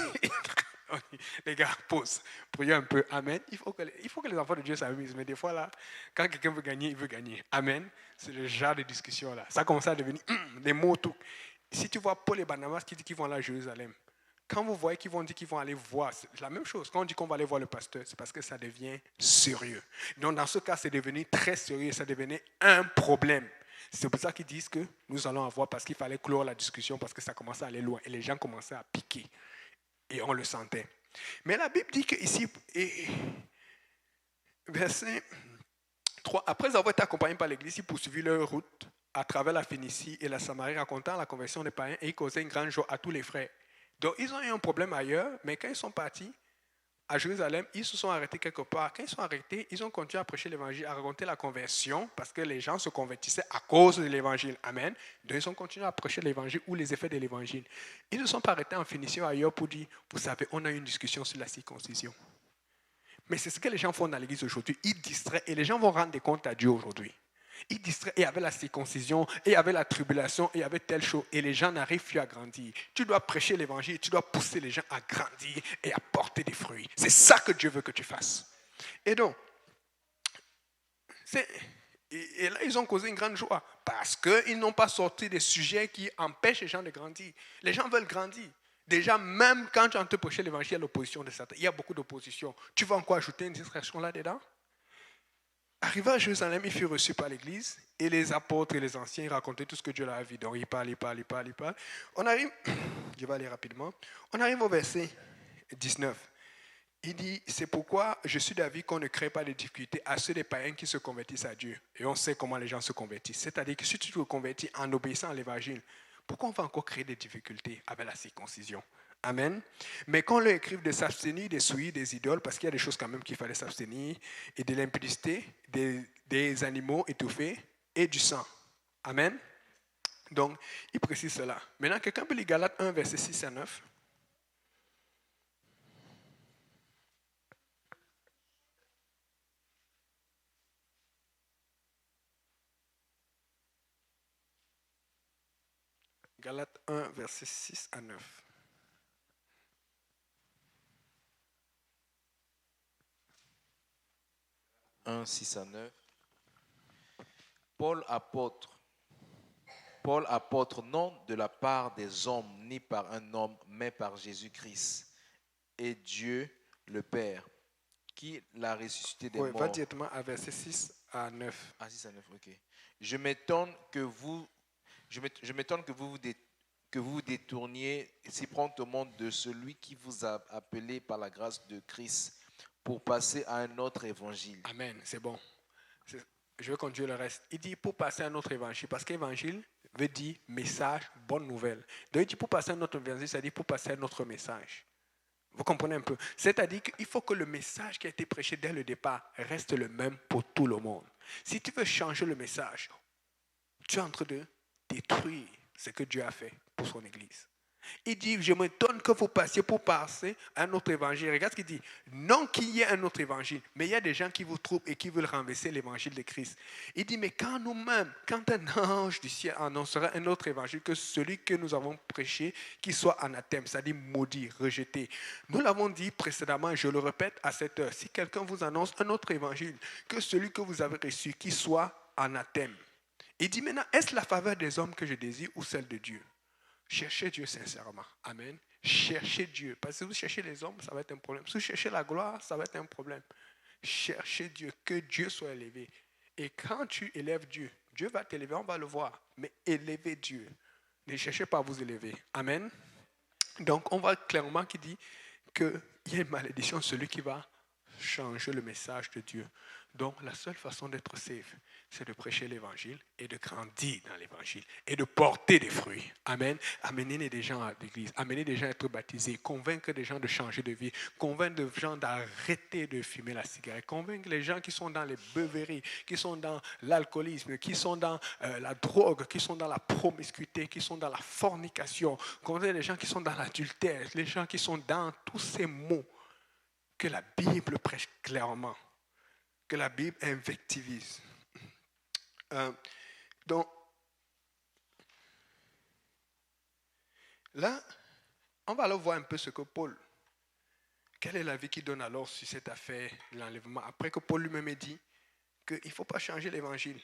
Ok, les gars, pause. Prions un peu. Amen. Il faut que les enfants de Dieu s'amusent. Mais des fois, là, quand quelqu'un veut gagner, il veut gagner. Amen. C'est le genre de discussion, là. Ça commence à devenir des mots tout. Si tu vois Paul et Barnabas qui disent qu'ils vont aller à Jérusalem, quand vous voyez qu'ils vont dire qu'ils vont aller voir, c'est la même chose. Quand on dit qu'on va aller voir le pasteur, c'est parce que ça devient sérieux. Donc, dans ce cas, c'est devenu très sérieux. Ça devenait un problème. C'est pour ça qu'ils disent que nous allons avoir, parce qu'il fallait clore la discussion, parce que ça commençait à aller loin. Et les gens commençaient à piquer. Et on le sentait. Mais la Bible dit que ici, verset 3, après avoir été accompagnés par l'Église, ils poursuivirent leur route à travers la Phénicie et la Samarie, racontant la conversion des païens et ils causaient une grande joie à tous les frères. Donc, ils ont eu un problème ailleurs, mais quand ils sont partis à Jérusalem, ils se sont arrêtés quelque part. Quand ils sont arrêtés, ils ont continué à prêcher l'évangile, à raconter la conversion, parce que les gens se convertissaient à cause de l'évangile. Amen. Donc, ils ont continué à prêcher l'évangile ou les effets de l'évangile. Ils ne sont pas arrêtés en Phénicie ou ailleurs pour dire, vous savez, on a eu une discussion sur la circoncision. Mais c'est ce que les gens font dans l'église aujourd'hui. Ils distraient et les gens vont rendre des comptes à Dieu aujourd'hui. Ils distraient et avec la circoncision, et avec la tribulation, et avec telle chose. Et les gens n'arrivent plus à grandir. Tu dois prêcher l'évangile, tu dois pousser les gens à grandir et à porter des fruits. C'est ça que Dieu veut que tu fasses. Et donc, et là, ils ont causé une grande joie parce qu'ils n'ont pas sorti des sujets qui empêchent les gens de grandir. Les gens veulent grandir. Déjà, même quand tu as te prêcher l'évangile, il y a l'opposition de Satan. Il y a beaucoup d'opposition. Tu vas encore ajouter une distraction là-dedans? Arrivé à Jérusalem, il fut reçu par l'église et les apôtres et les anciens racontaient tout ce que Dieu leur a vu. Donc, il parle. On arrive, je vais aller rapidement. On arrive au verset 19. Il dit, c'est pourquoi je suis d'avis qu'on ne crée pas de difficultés à ceux des païens qui se convertissent à Dieu. Et on sait comment les gens se convertissent. C'est-à-dire que si tu te convertis en obéissant à l'évangile, pourquoi on va encore créer des difficultés avec la circoncision? Amen. Mais qu'on leur écrive de s'abstenir des souilles, des idoles, parce qu'il y a des choses quand même qu'il fallait s'abstenir, et de l'impudicité, des animaux étouffés et du sang. Amen. Donc, il précise cela. Maintenant, quelqu'un peut lire Galates 1, verset 6 à 9. Galates 1, verset 6 à 9. 1, 6 à 9. Paul apôtre, non de la part des hommes, ni par un homme, mais par Jésus-Christ et Dieu le Père, qui l'a ressuscité des Oui, va morts. directement à verset 6 à 9. Ah, 6 à 9, ok. Je m'étonne que vous vous détourniez si promptement de celui qui vous a appelé par la grâce de Christ pour passer à un autre évangile. Amen, c'est bon. Je vais continuer le reste. Il dit pour passer à un autre évangile, parce qu'évangile veut dire message, bonne nouvelle. Donc il dit pour passer à un autre évangile, ça dit pour passer à un autre message. Vous comprenez un peu? C'est-à-dire qu'il faut que le message qui a été prêché dès le départ reste le même pour tout le monde. Si tu veux changer le message, tu es en train de détruire ce que Dieu a fait pour son Église. Il dit, je m'étonne que vous passiez pour passer à un autre évangile. Regarde ce qu'il dit. Non qu'il y ait un autre évangile, mais il y a des gens qui vous trouvent et qui veulent renverser l'évangile de Christ. Il dit, mais quand nous-mêmes, quand un ange du ciel annoncera un autre évangile que celui que nous avons prêché, qui soit anathème, c'est-à-dire maudit, rejeté. Nous l'avons dit précédemment, je le répète à cette heure, si quelqu'un vous annonce un autre évangile que celui que vous avez reçu, qui soit anathème. Il dit maintenant, est-ce la faveur des hommes que je désire ou celle de Dieu? Cherchez Dieu sincèrement. Amen. Cherchez Dieu. Parce que si vous cherchez les hommes, ça va être un problème. Si vous cherchez la gloire, ça va être un problème. Cherchez Dieu, que Dieu soit élevé. Et quand tu élèves Dieu, Dieu va t'élever, on va le voir. Mais élevez Dieu. Ne cherchez pas à vous élever. Amen. Donc, on voit clairement qu'il dit qu'il y a une malédiction, celui qui va changer le message de Dieu. Donc, la seule façon d'être safe, c'est de prêcher l'évangile et de grandir dans l'évangile et de porter des fruits. Amen. Amener des gens à l'église, amener des gens à être baptisés, convaincre des gens de changer de vie, convaincre des gens d'arrêter de fumer la cigarette, convaincre les gens qui sont dans les beuveries, qui sont dans l'alcoolisme, qui sont dans la drogue, qui sont dans la promiscuité, qui sont dans la fornication, convaincre les gens qui sont dans l'adultère, les gens qui sont dans tous ces mots que la Bible prêche clairement, que la Bible invectivise. Donc, là, on va aller voir un peu ce que Paul quel est l'avis qu'il donne alors sur cette affaire de l'enlèvement? Après que Paul lui-même ait dit qu'il ne faut pas changer l'évangile.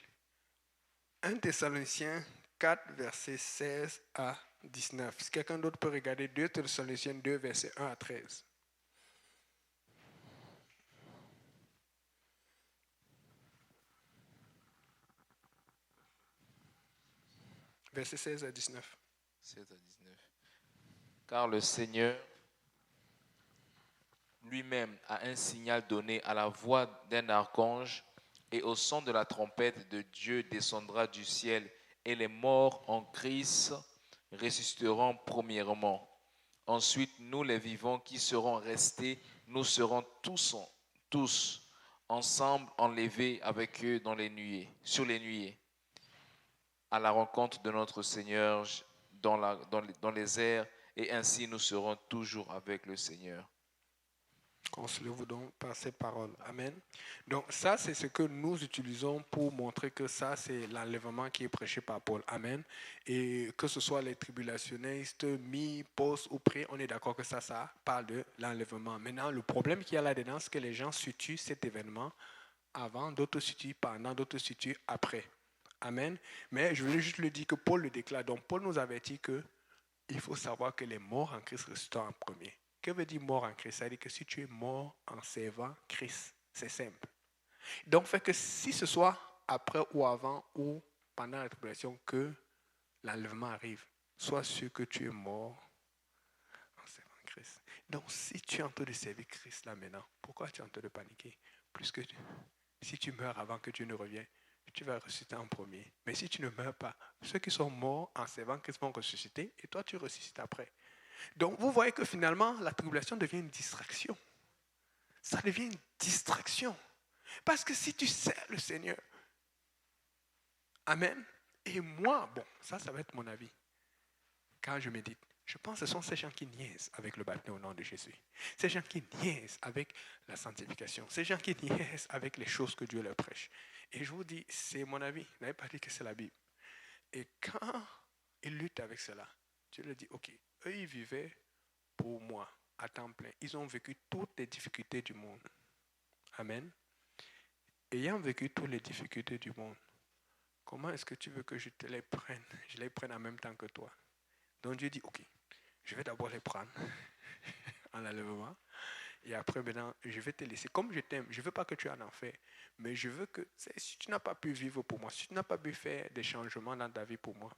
1 Thessaloniciens 4, versets 16 à 19. Si quelqu'un d'autre peut regarder 2 Thessaloniciens 2, versets 1 à 13. Versets 16 à 19. 16 à 19. Car le Seigneur lui-même a un signal donné à la voix d'un archange, et au son de la trompette de Dieu descendra du ciel, et les morts en Christ ressusciteront premièrement. Ensuite, nous les vivants qui serons restés, nous serons tous ensemble enlevés avec eux sur les nuées, à la rencontre de notre Seigneur dans les airs, et ainsi nous serons toujours avec le Seigneur. Consolez-vous donc par ces paroles. Amen. Donc ça, c'est ce que nous utilisons pour montrer que ça, c'est l'enlèvement qui est prêché par Paul. Amen. Et que ce soit les tribulationnistes, mi, post ou pré, on est d'accord que ça parle de l'enlèvement. Maintenant, le problème qu'il y a là-dedans, c'est que les gens situent cet événement avant, d'autres situent pendant, d'autres situent après. Amen. Mais je voulais juste le dire que Paul le déclare. Donc Paul nous avertit qu'il faut savoir que les morts en Christ ressuscitent en premier. Que veut dire mort en Christ? Ça veut dire que si tu es mort en servant Christ, c'est simple. Donc, fait que si ce soit après ou avant ou pendant la tribulation que l'enlèvement arrive, sois sûr que tu es mort en servant Christ. Donc, si tu es en train de servir Christ là maintenant, pourquoi tu es en train de paniquer? Plus que si tu meurs avant que Dieu ne revienne, tu vas ressusciter en premier. Mais si tu ne meurs pas, ceux qui sont morts en servant Christ vont ressusciter et toi tu ressuscites après. Donc, vous voyez que finalement, la tribulation devient une distraction. Ça devient une distraction. Parce que si tu sers le Seigneur, amen, et moi, bon, ça va être mon avis. Quand je médite, je pense que ce sont ces gens qui niaisent avec le baptême au nom de Jésus. Ces gens qui niaisent avec la sanctification. Ces gens qui niaisent avec les choses que Dieu leur prêche. Et je vous dis, c'est mon avis. Je n'avais pas dit que c'est la Bible. Et quand ils luttent avec cela, Dieu leur dit, ok, eux, ils vivaient pour moi à temps plein. Ils ont vécu toutes les difficultés du monde. Amen. Ayant vécu toutes les difficultés du monde, comment est-ce que tu veux que je te les prenne? Je les prenne en même temps que toi. Donc Dieu dit, ok, je vais d'abord les prendre en enlèvement. Et après, maintenant, je vais te laisser. Comme je t'aime, je ne veux pas que tu aies un enfer. Mais je veux que, si tu n'as pas pu vivre pour moi, si tu n'as pas pu faire des changements dans ta vie pour moi,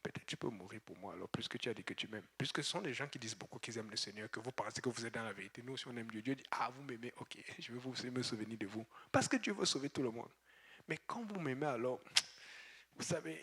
peut-être tu peux mourir pour moi, alors, puisque tu as dit que tu m'aimes. Puisque ce sont des gens qui disent beaucoup qu'ils aiment le Seigneur, que vous pensez que vous êtes dans la vérité. Nous, si on aime Dieu, Dieu dit, ah, vous m'aimez, ok, je vais me souvenir de vous. Parce que Dieu veut sauver tout le monde. Mais quand vous m'aimez, alors, vous savez,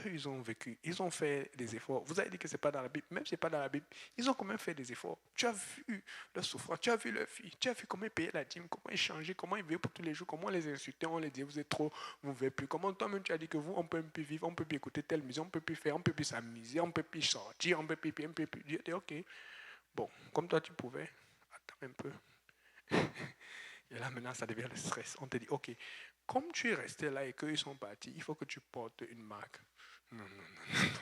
eux, ils ont vécu, ils ont fait des efforts. Vous avez dit que ce n'est pas dans la Bible. Même si ce n'est pas dans la Bible, ils ont quand même fait des efforts. Tu as vu leur souffrance, tu as vu leur vie, tu as vu comment ils payaient la dîme, comment ils changeaient, comment ils vivaient pour tous les jours, comment on les insultait, on les disait, vous êtes trop, vous ne vivez plus. Comment toi-même tu as dit que vous, on ne peut plus vivre, on ne peut plus écouter telle musique, on ne peut plus faire, on ne peut plus s'amuser, on ne peut plus sortir, on ne peut plus, on peut plus. Dieu dit, ok, bon, comme toi tu pouvais, attends un peu. Et là maintenant, ça devient le stress. On te dit, ok, comme tu es resté là et qu'ils sont partis, il faut que tu portes une marque. Non,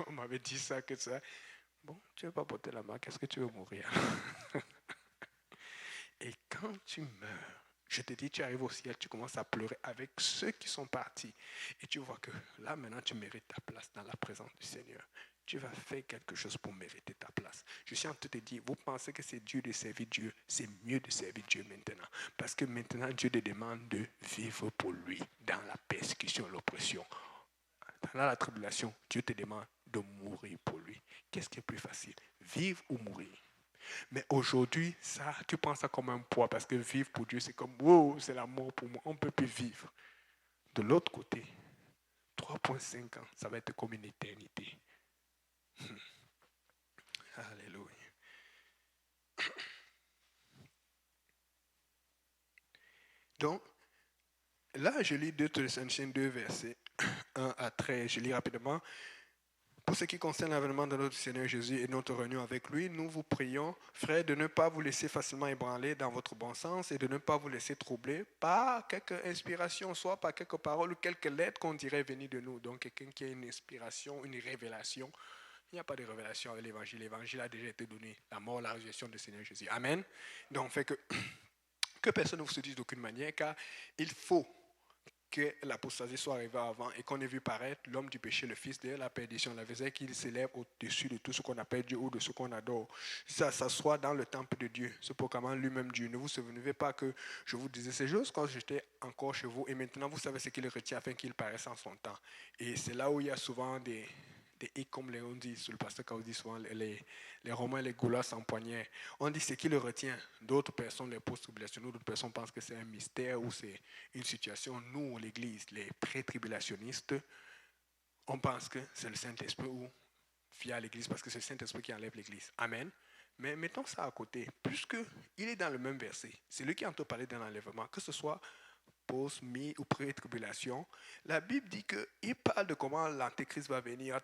on m'avait dit ça, que ça. Bon, tu ne veux pas porter la marque, est-ce que tu veux mourir? Et quand tu meurs, je te dis, tu arrives au ciel, tu commences à pleurer avec ceux qui sont partis. Et tu vois que là, maintenant, tu mérites ta place dans la présence du Seigneur. Tu vas faire quelque chose pour mériter ta place. Je suis en train de te dire, vous pensez que c'est dur de servir Dieu, c'est mieux de servir Dieu maintenant. Parce que maintenant, Dieu te demande de vivre pour lui, dans la persécution, l'oppression. Dans la tribulation, Dieu te demande de mourir pour lui. Qu'est-ce qui est plus facile, vivre ou mourir? Mais aujourd'hui, ça, tu prends ça comme un poids parce que vivre pour Dieu, c'est comme, wow, c'est la mort pour moi, on ne peut plus vivre. De l'autre côté, 3,5 ans, ça va être comme une éternité. Alléluia. Donc, là, je lis 2 Thessaloniciens 2, versets 1 à 13. Je lis rapidement. Pour ce qui concerne l'avènement de notre Seigneur Jésus et notre réunion avec lui, nous vous prions, frères, de ne pas vous laisser facilement ébranler dans votre bon sens et de ne pas vous laisser troubler par quelque inspiration, soit par quelques paroles ou quelques lettres qu'on dirait venir de nous. Donc, quelqu'un qui a une inspiration, une révélation. Il n'y a pas de révélation avec l'évangile. L'évangile a déjà été donné. La mort, la résurrection du Seigneur Jésus. Amen. Donc, fait que personne ne vous se dise d'aucune manière, car il faut que l'apostasie soit arrivée avant et qu'on ait vu paraître l'homme du péché, le fils de la perdition, la verset qu'il s'élève au-dessus de tout ce qu'on appelle Dieu ou de ce qu'on adore. Ça s'assoit dans le temple de Dieu, se proclamant lui-même Dieu. Ne vous souvenez pas que je vous disais ces choses quand j'étais encore chez vous et maintenant vous savez ce qu'il retient afin qu'il paraisse en son temps. Et c'est là où il y a souvent des hic, comme Léon dit, sur le pasteur quand on dit souvent les Romains, les Gaulois s'empoignaient. On dit ce qui le retient. D'autres personnes, les post-tribulationnistes, d'autres personnes pensent que c'est un mystère ou c'est une situation. Nous, l'Église, les pré-tribulationnistes, on pense que c'est le Saint-Esprit ou via l'Église parce que c'est le Saint-Esprit qui enlève l'Église. Amen. Mais mettons ça à côté, puisqu'il est dans le même verset. C'est lui qui entend parler d'un enlèvement, que ce soit post, mi ou pré-tribulation. La Bible dit qu'il parle de comment l'Antéchrist va venir,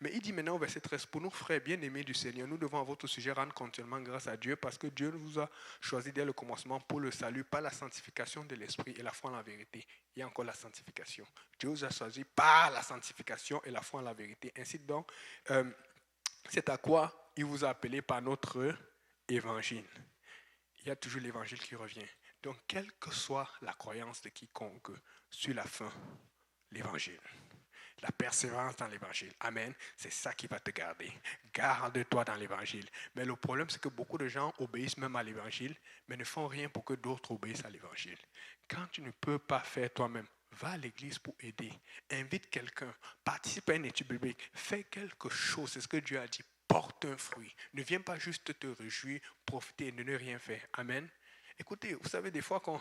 mais il dit maintenant au verset 13, pour nous frères bien-aimés du Seigneur, nous devons à votre sujet rendre continuellement grâce à Dieu parce que Dieu vous a choisi dès le commencement pour le salut, par la sanctification de l'esprit et la foi en la vérité. Il y a encore la sanctification. Dieu vous a choisi par la sanctification et la foi en la vérité. Ainsi donc, c'est à quoi il vous a appelé par notre évangile. Il y a toujours l'évangile qui revient. Donc, quelle que soit la croyance de quiconque sur la fin, l'évangile, la persévérance dans l'évangile, amen, c'est ça qui va te garder. Garde-toi dans l'évangile. Mais le problème, c'est que beaucoup de gens obéissent même à l'évangile, mais ne font rien pour que d'autres obéissent à l'évangile. Quand tu ne peux pas faire toi-même, va à l'église pour aider. Invite quelqu'un, participe à une étude biblique, fais quelque chose, c'est ce que Dieu a dit. Porte un fruit. Ne viens pas juste te réjouir, profiter et ne rien faire. Amen. Écoutez, vous savez, des fois qu'on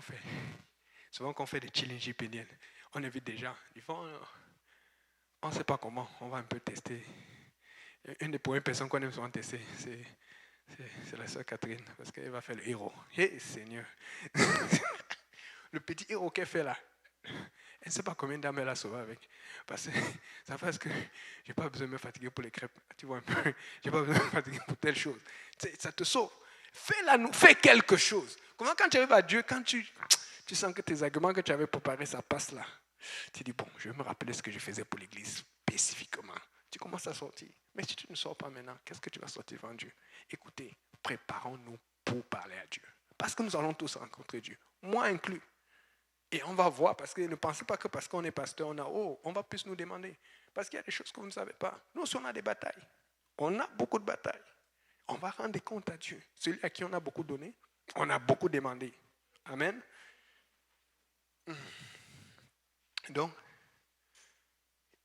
fait, souvent qu'on fait des challenges péniels, on invite des gens. Des fois, on ne sait pas comment, on va un peu tester. Une des premières personnes qu'on aime souvent tester, c'est la sœur Catherine, parce qu'elle va faire le héros. Hé, Seigneur. Le petit héros qu'elle fait là, elle ne sait pas combien d'âmes elle a sauvé avec. Parce que ça fait que je n'ai pas besoin de me fatiguer pour les crêpes. Tu vois un peu, je n'ai pas besoin de me fatiguer pour telle chose. Ça te sauve. Fais quelque chose. Comment quand tu arrives à Dieu, quand tu sens que tes arguments que tu avais préparés, ça passe là. Tu dis, bon, je vais me rappeler ce que je faisais pour l'église spécifiquement. Tu commences à sortir. Mais si tu ne sors pas maintenant, qu'est-ce que tu vas sortir devant Dieu? Écoutez, préparons-nous pour parler à Dieu. Parce que nous allons tous rencontrer Dieu. Moi inclus. Et on va voir, parce que ne pensez pas que parce qu'on est pasteur, on va plus nous demander. Parce qu'il y a des choses que vous ne savez pas. Nous aussi, on a des batailles. On a beaucoup de batailles. On va rendre compte à Dieu. Celui à qui on a beaucoup donné, on a beaucoup demandé. Amen. Donc,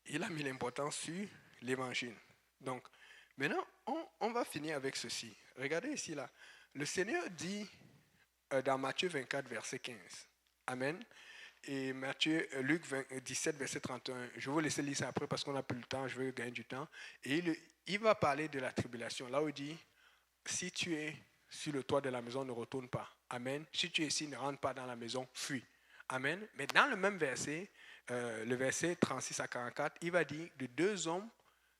il a mis l'importance sur l'évangile. Donc, maintenant, on va finir avec ceci. Regardez ici, là. Le Seigneur dit dans Matthieu 24, verset 15. Amen. Et Luc 17, verset 31. Je vais vous laisser lire ça après parce qu'on n'a plus le temps, je veux gagner du temps. Et il va parler de la tribulation. Là où il dit, si tu es sur le toit de la maison, ne retourne pas. Amen. Si tu es ici, ne rentre pas dans la maison, fuis. Amen. Mais dans le même verset, le verset 36 à 44, il va dire de deux hommes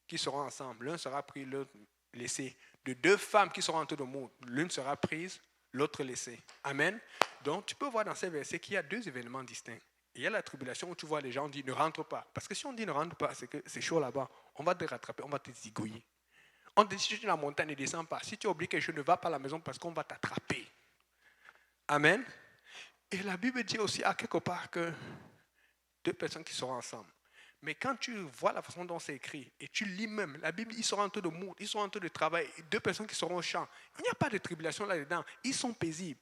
qui seront ensemble. L'un sera pris, l'autre laissé. De deux femmes qui seront en tout le monde. L'une sera prise, l'autre laissée. Amen. Donc, tu peux voir dans ces versets qu'il y a deux événements distincts. Il y a la tribulation où tu vois les gens dire ne rentre pas. Parce que si on dit ne rentre pas, c'est que c'est chaud là-bas. On va te rattraper, on va te zigouiller. On te dit si tu es dans la montagne, ne descends pas. Si tu oublies que je ne vais pas à la maison parce qu'on va t'attraper. Amen. Et la Bible dit aussi à quelque part que deux personnes qui seront ensemble. Mais quand tu vois la façon dont c'est écrit, et tu lis même, la Bible, ils seront en train de mourir, ils sont en train de travailler, deux personnes qui seront au champ. Il n'y a pas de tribulation là-dedans. Ils sont paisibles.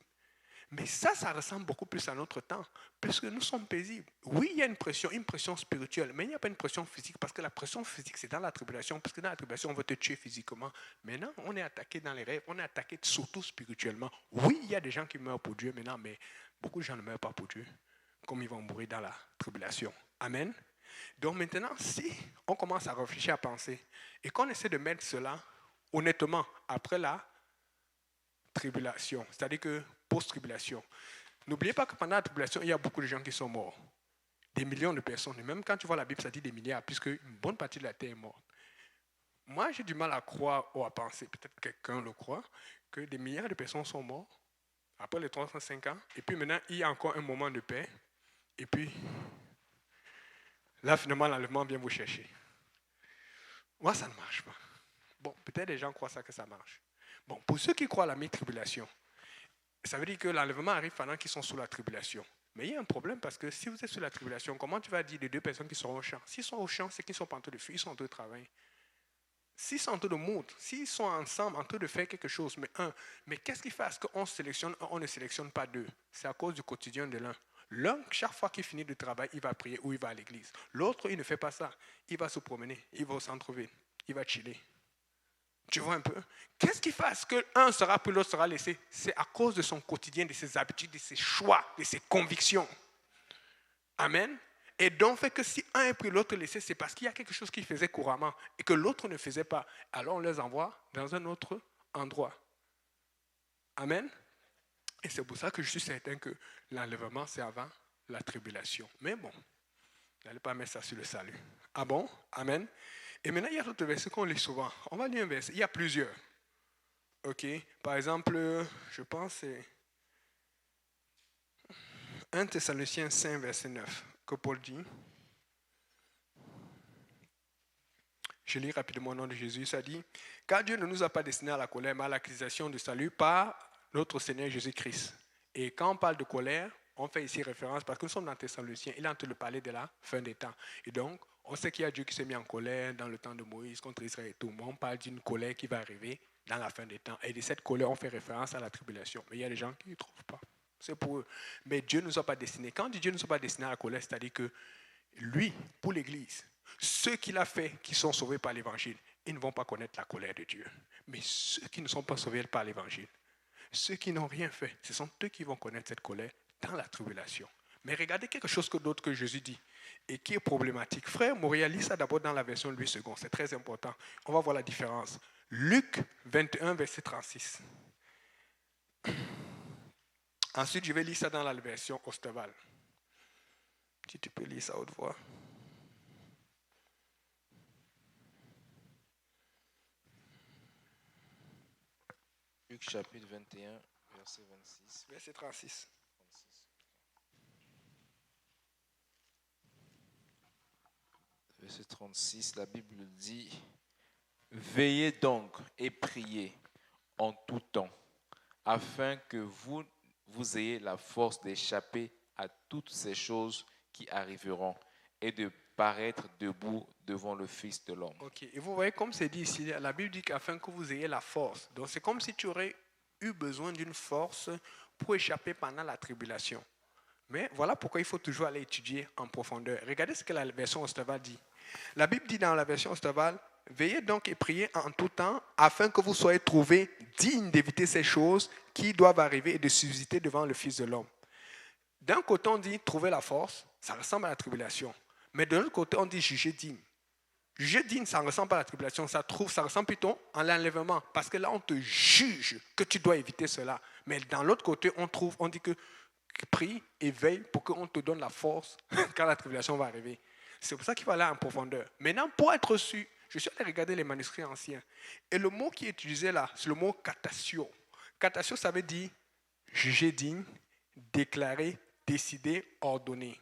Mais ça ressemble beaucoup plus à notre temps, puisque nous sommes paisibles. Oui, il y a une pression spirituelle, mais il n'y a pas une pression physique, parce que la pression physique, c'est dans la tribulation, parce que dans la tribulation, on va te tuer physiquement. Maintenant, on est attaqué dans les rêves, on est attaqué surtout spirituellement. Oui, il y a des gens qui meurent pour Dieu maintenant, mais beaucoup de gens ne meurent pas pour Dieu, comme ils vont mourir dans la tribulation. Amen. Donc maintenant, si on commence à réfléchir, à penser, et qu'on essaie de mettre cela honnêtement après la tribulation, c'est-à-dire que post-tribulation. N'oubliez pas que pendant la tribulation, il y a beaucoup de gens qui sont morts. Des millions de personnes. Et même quand tu vois la Bible, ça dit des milliards, puisque une bonne partie de la terre est morte. Moi, j'ai du mal à croire ou à penser, peut-être quelqu'un le croit, que des milliards de personnes sont mortes après les 305 ans. Et puis maintenant, il y a encore un moment de paix. Et puis, là, finalement, l'enlèvement vient vous chercher. Moi, ça ne marche pas. Bon, peut-être les gens croient ça que ça marche. Bon, pour ceux qui croient à la mi-tribulation, ça veut dire que l'enlèvement arrive pendant qu'ils sont sous la tribulation. Mais il y a un problème parce que si vous êtes sous la tribulation, comment tu vas dire de deux personnes qui sont au champ? S'ils sont au champ, c'est qu'ils ne sont pas en train de fuir, ils sont en train de travailler. S'ils sont en train de monter, s'ils sont ensemble en train de faire quelque chose, mais qu'est-ce qui fait à ce qu'on sélectionne un, on ne sélectionne pas deux? C'est à cause du quotidien de l'un. L'un, chaque fois qu'il finit de travailler, il va prier ou il va à l'église. L'autre, il ne fait pas ça. Il va se promener, il va au centre-ville, il va chiller. Tu vois un peu? Qu'est-ce qui fait à ce qu'un sera pris, l'autre sera laissé? C'est à cause de son quotidien, de ses habitudes, de ses choix, de ses convictions. Amen. Et donc, fait que si un est pris, l'autre laissé, c'est parce qu'il y a quelque chose qu'il faisait couramment et que l'autre ne faisait pas. Alors, on les envoie dans un autre endroit. Amen. Et c'est pour ça que je suis certain que l'enlèvement, c'est avant la tribulation. Mais bon, n'allez pas mettre ça sur le salut. Ah bon? Amen. Et maintenant, il y a d'autres versets qu'on lit souvent. On va lire un verset. Il y a plusieurs. OK. Par exemple, je pense que c'est 1 Thessaloniciens 5, verset 9, que Paul dit. Je lis rapidement au nom de Jésus. Ça dit, « Car Dieu ne nous a pas destinés à la colère, mais à l'acquisition du salut par notre Seigneur Jésus-Christ. » Et quand on parle de colère, on fait ici référence, parce que nous sommes dans Thessaloniciens, il est en train de parler de la fin des temps. Et donc, on sait qu'il y a Dieu qui s'est mis en colère dans le temps de Moïse contre Israël et tout. Mais on parle d'une colère qui va arriver dans la fin des temps. Et de cette colère, on fait référence à la tribulation. Mais il y a des gens qui ne trouvent pas. C'est pour eux. Mais Dieu ne nous a pas destinés. Quand on dit Dieu ne nous a pas destinés à la colère, c'est-à-dire que lui, pour l'Église, ceux qu'il a fait, qui sont sauvés par l'Évangile, ils ne vont pas connaître la colère de Dieu. Mais ceux qui ne sont pas sauvés par l'Évangile, ceux qui n'ont rien fait, ce sont eux qui vont connaître cette colère dans la tribulation. Mais regardez quelque chose d'autre que Jésus dit et qui est problématique. Frère Moria, lis ça d'abord dans la version Louis II, c'est très important. On va voir la différence. Luc 21, verset 36. Ensuite, je vais lire ça dans la version Osterwald. Si tu peux lire ça à haute voix. Luc chapitre 21, verset 26. Verset 36. Verset 36, la Bible dit, « Veillez donc et priez en tout temps, afin que vous ayez la force d'échapper à toutes ces choses qui arriveront et de paraître debout devant le Fils de l'homme. » Ok, et vous voyez comme c'est dit ici, la Bible dit qu'afin que vous ayez la force. Donc c'est comme si tu aurais eu besoin d'une force pour échapper pendant la tribulation. Mais voilà pourquoi il faut toujours aller étudier en profondeur. Regardez ce que la version Osterwald dit. La Bible dit dans la version Osterwald, « Veillez donc et priez en tout temps, afin que vous soyez trouvés dignes d'éviter ces choses qui doivent arriver et de subsister devant le Fils de l'homme. » D'un côté, on dit trouver la force, ça ressemble à la tribulation. Mais de l'autre côté, on dit juger digne. Juger digne, ça ne ressemble pas à la tribulation, ça ressemble plutôt à l'enlèvement. Parce que là, on te juge que tu dois éviter cela. Mais dans l'autre côté, on dit que prie et veille pour qu'on te donne la force quand la tribulation va arriver. C'est pour ça qu'il faut aller en profondeur. Maintenant, pour être sûr, je suis allé regarder les manuscrits anciens. Et le mot qui est utilisé là, c'est le mot katasio. Katasio, ça veut dire juger digne, déclarer, décider, ordonner.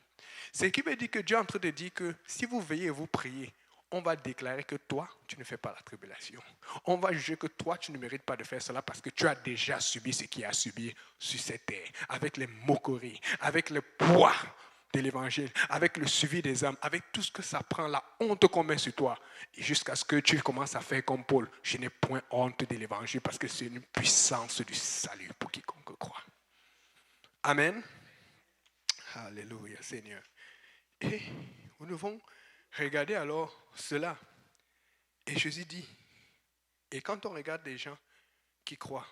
Ce qui veut dire que Dieu est en train de dire que si vous veillez et vous priez, on va déclarer que toi, tu ne fais pas la tribulation. On va juger que toi, tu ne mérites pas de faire cela parce que tu as déjà subi ce qu'il y a à subir sur cette terre, avec les moqueries, avec le poids de l'évangile, avec le suivi des âmes, avec tout ce que ça prend, la honte qu'on met sur toi, et jusqu'à ce que tu commences à faire comme Paul. Je n'ai point honte de l'évangile parce que c'est une puissance du salut pour quiconque croit. Amen. Alléluia, Seigneur. Et nous devons regarder alors cela. Et Jésus dit, et quand on regarde des gens qui croient,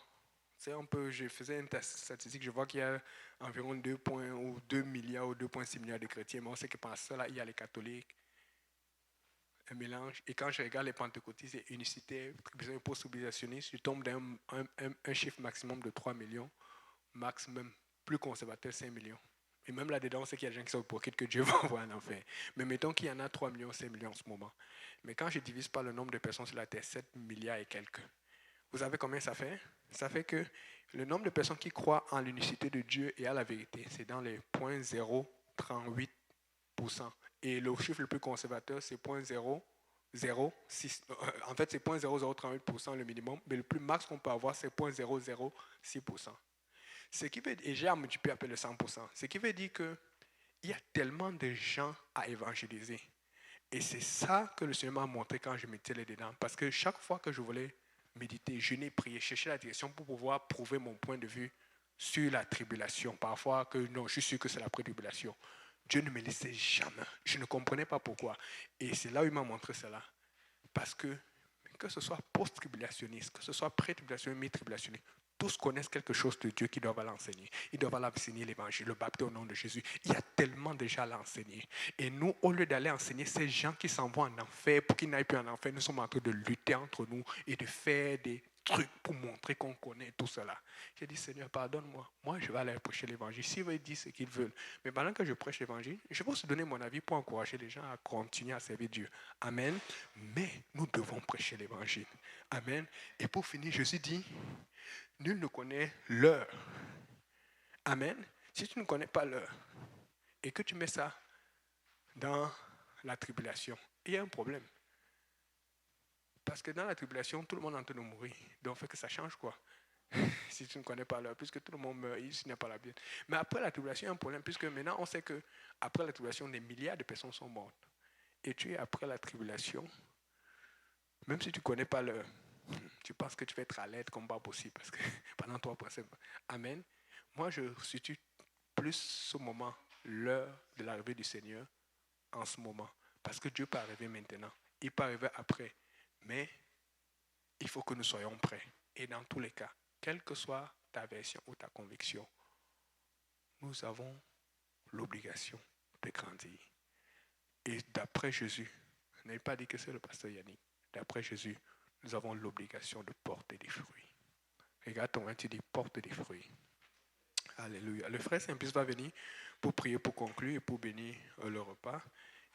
je faisais une statistique, je vois qu'il y a environ 2 milliards ou 2,6 milliards de chrétiens, mais on sait que par cela, il y a les catholiques, un mélange. Et quand je regarde les pentecôtistes et unicitaires, post-tribulationnistes, je tombe dans un chiffre maximum de 3 millions, maximum plus conservateur 5 millions. Et même là-dedans, on sait qu'il y a des gens qui sont hypocrites que Dieu va envoyer en enfer. Mais mettons qu'il y en a 3 millions, 5 millions en ce moment. Mais quand je divise par le nombre de personnes sur la terre, 7 milliards et quelques. Vous savez combien ça fait? Ça fait que le nombre de personnes qui croient en l'unicité de Dieu et à la vérité, c'est dans les 0,038%. Et le chiffre le plus conservateur, c'est 0,0 en fait, c'est 0,0038% le minimum, mais le plus max qu'on peut avoir, c'est 0,006%. Ce qui veut, et j'ai à multiplier après le 100%. Ce qui veut dire qu'il y a tellement de gens à évangéliser. Et c'est ça que le Seigneur m'a montré quand je mettais les dedans. Parce que chaque fois que je voulais méditer, jeûner, prier, chercher la direction pour pouvoir prouver mon point de vue sur la tribulation. Parfois, que non, je suis sûr que c'est la pré-tribulation. Dieu ne me laissait jamais. Je ne comprenais pas pourquoi. Et c'est là où il m'a montré cela. Parce que ce soit post-tribulationniste, que ce soit pré-tribulationniste, mi-tribulationniste, tous connaissent quelque chose de Dieu qui doivent l'enseigner. Ils doivent l'enseigner l'évangile, le baptême au nom de Jésus. Il y a tellement déjà à l'enseigner. Et nous, au lieu d'aller enseigner ces gens qui s'en vont en enfer, pour qu'ils n'aillent plus en enfer, nous sommes en train de lutter entre nous et de faire des trucs pour montrer qu'on connaît tout cela. J'ai dit, Seigneur, pardonne-moi. Moi, je vais aller prêcher l'évangile. S'ils veulent dire ce qu'ils veulent. Mais pendant que je prêche l'évangile, je peux aussi donner mon avis pour encourager les gens à continuer à servir Dieu. Amen. Mais nous devons prêcher l'évangile. Amen. Et pour finir, Jésus dit, nul ne connaît l'heure. Amen. Si tu ne connais pas l'heure et que tu mets ça dans la tribulation, il y a un problème. Parce que dans la tribulation, tout le monde est en train de mourir. Donc, fait que ça change quoi? Si tu ne connais pas l'heure, puisque tout le monde meurt, il n'est pas la bien. Mais après la tribulation, il y a un problème, puisque maintenant, on sait qu'après la tribulation, des milliards de personnes sont mortes. Et tu es après la tribulation, même si tu ne connais pas l'heure, tu penses que tu vas être à l'aide comme pas possible, parce que pendant 3 points, Amen. Moi, je situe plus ce moment, l'heure de l'arrivée du Seigneur, en ce moment. Parce que Dieu peut arriver maintenant, il peut arriver après. Mais il faut que nous soyons prêts. Et dans tous les cas, quelle que soit ta version ou ta conviction, nous avons l'obligation de grandir. Et d'après Jésus, je n'ai pas dit que c'est le pasteur Yannick, d'après Jésus, nous avons l'obligation de porter des fruits. Regarde ton main, tu dis porte des fruits. Alléluia. Le frère Saint-Pierre va venir pour prier, pour conclure et pour bénir le repas.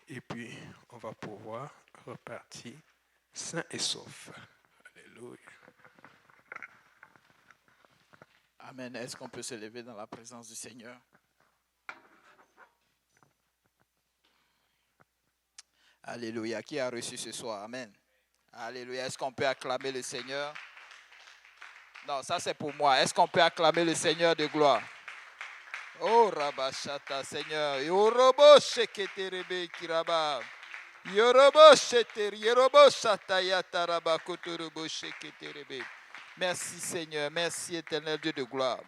Et puis, on va pouvoir repartir sain et sauf. Alléluia. Amen. Est-ce qu'on peut se lever dans la présence du Seigneur? Alléluia. Qui a reçu ce soir? Amen. Alléluia. Est-ce qu'on peut acclamer le Seigneur? Non, ça c'est pour moi. Est-ce qu'on peut acclamer le Seigneur de gloire? Oh, Rabashata, Seigneur. Yorobo sheketerebe kiraba. Yorobo sheter, yorobo shatayata rabakoturobo sheketerebe. Merci Seigneur, merci éternel Dieu de gloire.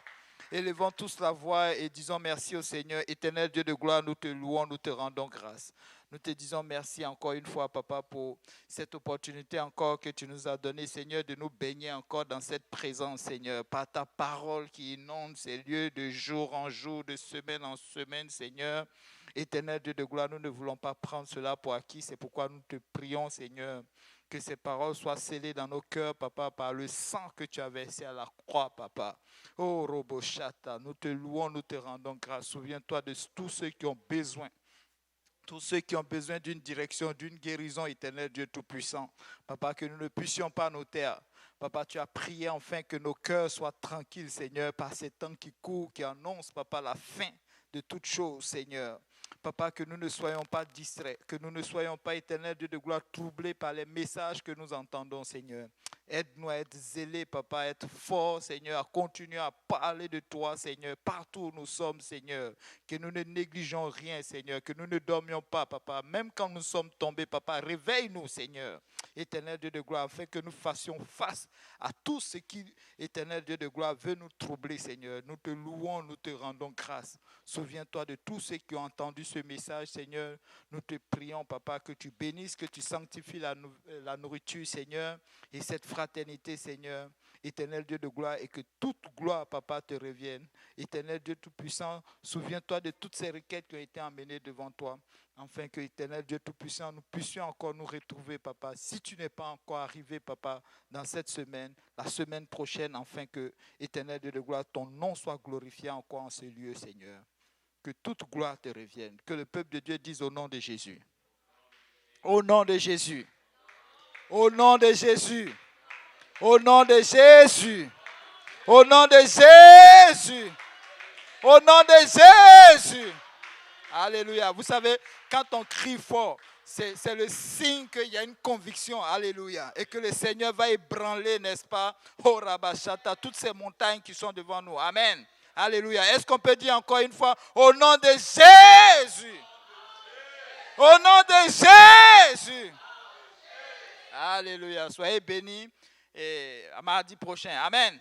Élevons tous la voix et disons merci au Seigneur. Éternel Dieu de gloire, nous te louons, nous te rendons grâce. Nous te disons merci encore une fois, Papa, pour cette opportunité encore que tu nous as donnée, Seigneur, de nous baigner encore dans cette présence, Seigneur, par ta parole qui inonde ces lieux de jour en jour, de semaine en semaine, Seigneur. Éternel Dieu de gloire, nous ne voulons pas prendre cela pour acquis. C'est pourquoi nous te prions, Seigneur, que ces paroles soient scellées dans nos cœurs, Papa, par le sang que tu as versé à la croix, Papa. Oh, Roboshata, nous te louons, nous te rendons grâce. Souviens-toi de tous ceux qui ont besoin. Tous ceux qui ont besoin d'une direction, d'une guérison, éternel Dieu Tout-Puissant. Papa, que nous ne puissions pas nous taire. Papa, tu as prié enfin que nos cœurs soient tranquilles, Seigneur, par ces temps qui courent, qui annoncent, Papa, la fin de toutes choses, Seigneur. Papa, que nous ne soyons pas distraits, que nous ne soyons pas, éternel Dieu de gloire, troublés par les messages que nous entendons, Seigneur. Aide-nous à être zélés, Papa, à être forts, Seigneur, à continuer à parler de toi, Seigneur, partout où nous sommes, Seigneur. Que nous ne négligeons rien, Seigneur, que nous ne dormions pas, Papa. Même quand nous sommes tombés, Papa, réveille-nous, Seigneur, éternel Dieu de gloire, afin que nous fassions face à tout ce qui, éternel Dieu de gloire, veut nous troubler, Seigneur. Nous te louons, nous te rendons grâce. Souviens-toi de tous ceux qui ont entendu ce message, Seigneur. Nous te prions, Papa, que tu bénisses, que tu sanctifies la nourriture, Seigneur, et cette fraternité, Seigneur, éternel Dieu de gloire, et que toute gloire, Papa, te revienne. Éternel Dieu Tout-Puissant, souviens-toi de toutes ces requêtes qui ont été emmenées devant toi, afin que, éternel Dieu Tout-Puissant, nous puissions encore nous retrouver, Papa. Si tu n'es pas encore arrivé, Papa, dans cette semaine, la semaine prochaine, afin que, éternel Dieu de gloire, ton nom soit glorifié encore en ce lieu, Seigneur. Que toute gloire te revienne. Que le peuple de Dieu dise au nom de Jésus. Au nom de Jésus. Au nom de Jésus. Au nom de Jésus. Au nom de Jésus. Au nom de Jésus. Alléluia. Vous savez, quand on crie fort, c'est le signe qu'il y a une conviction. Alléluia. Et que le Seigneur va ébranler, n'est-ce pas, oh Rabashata, toutes ces montagnes qui sont devant nous. Amen. Alléluia. Est-ce qu'on peut dire encore une fois, au nom de Jésus? Au nom de Jésus. Alléluia. Soyez bénis et à mardi prochain. Amen.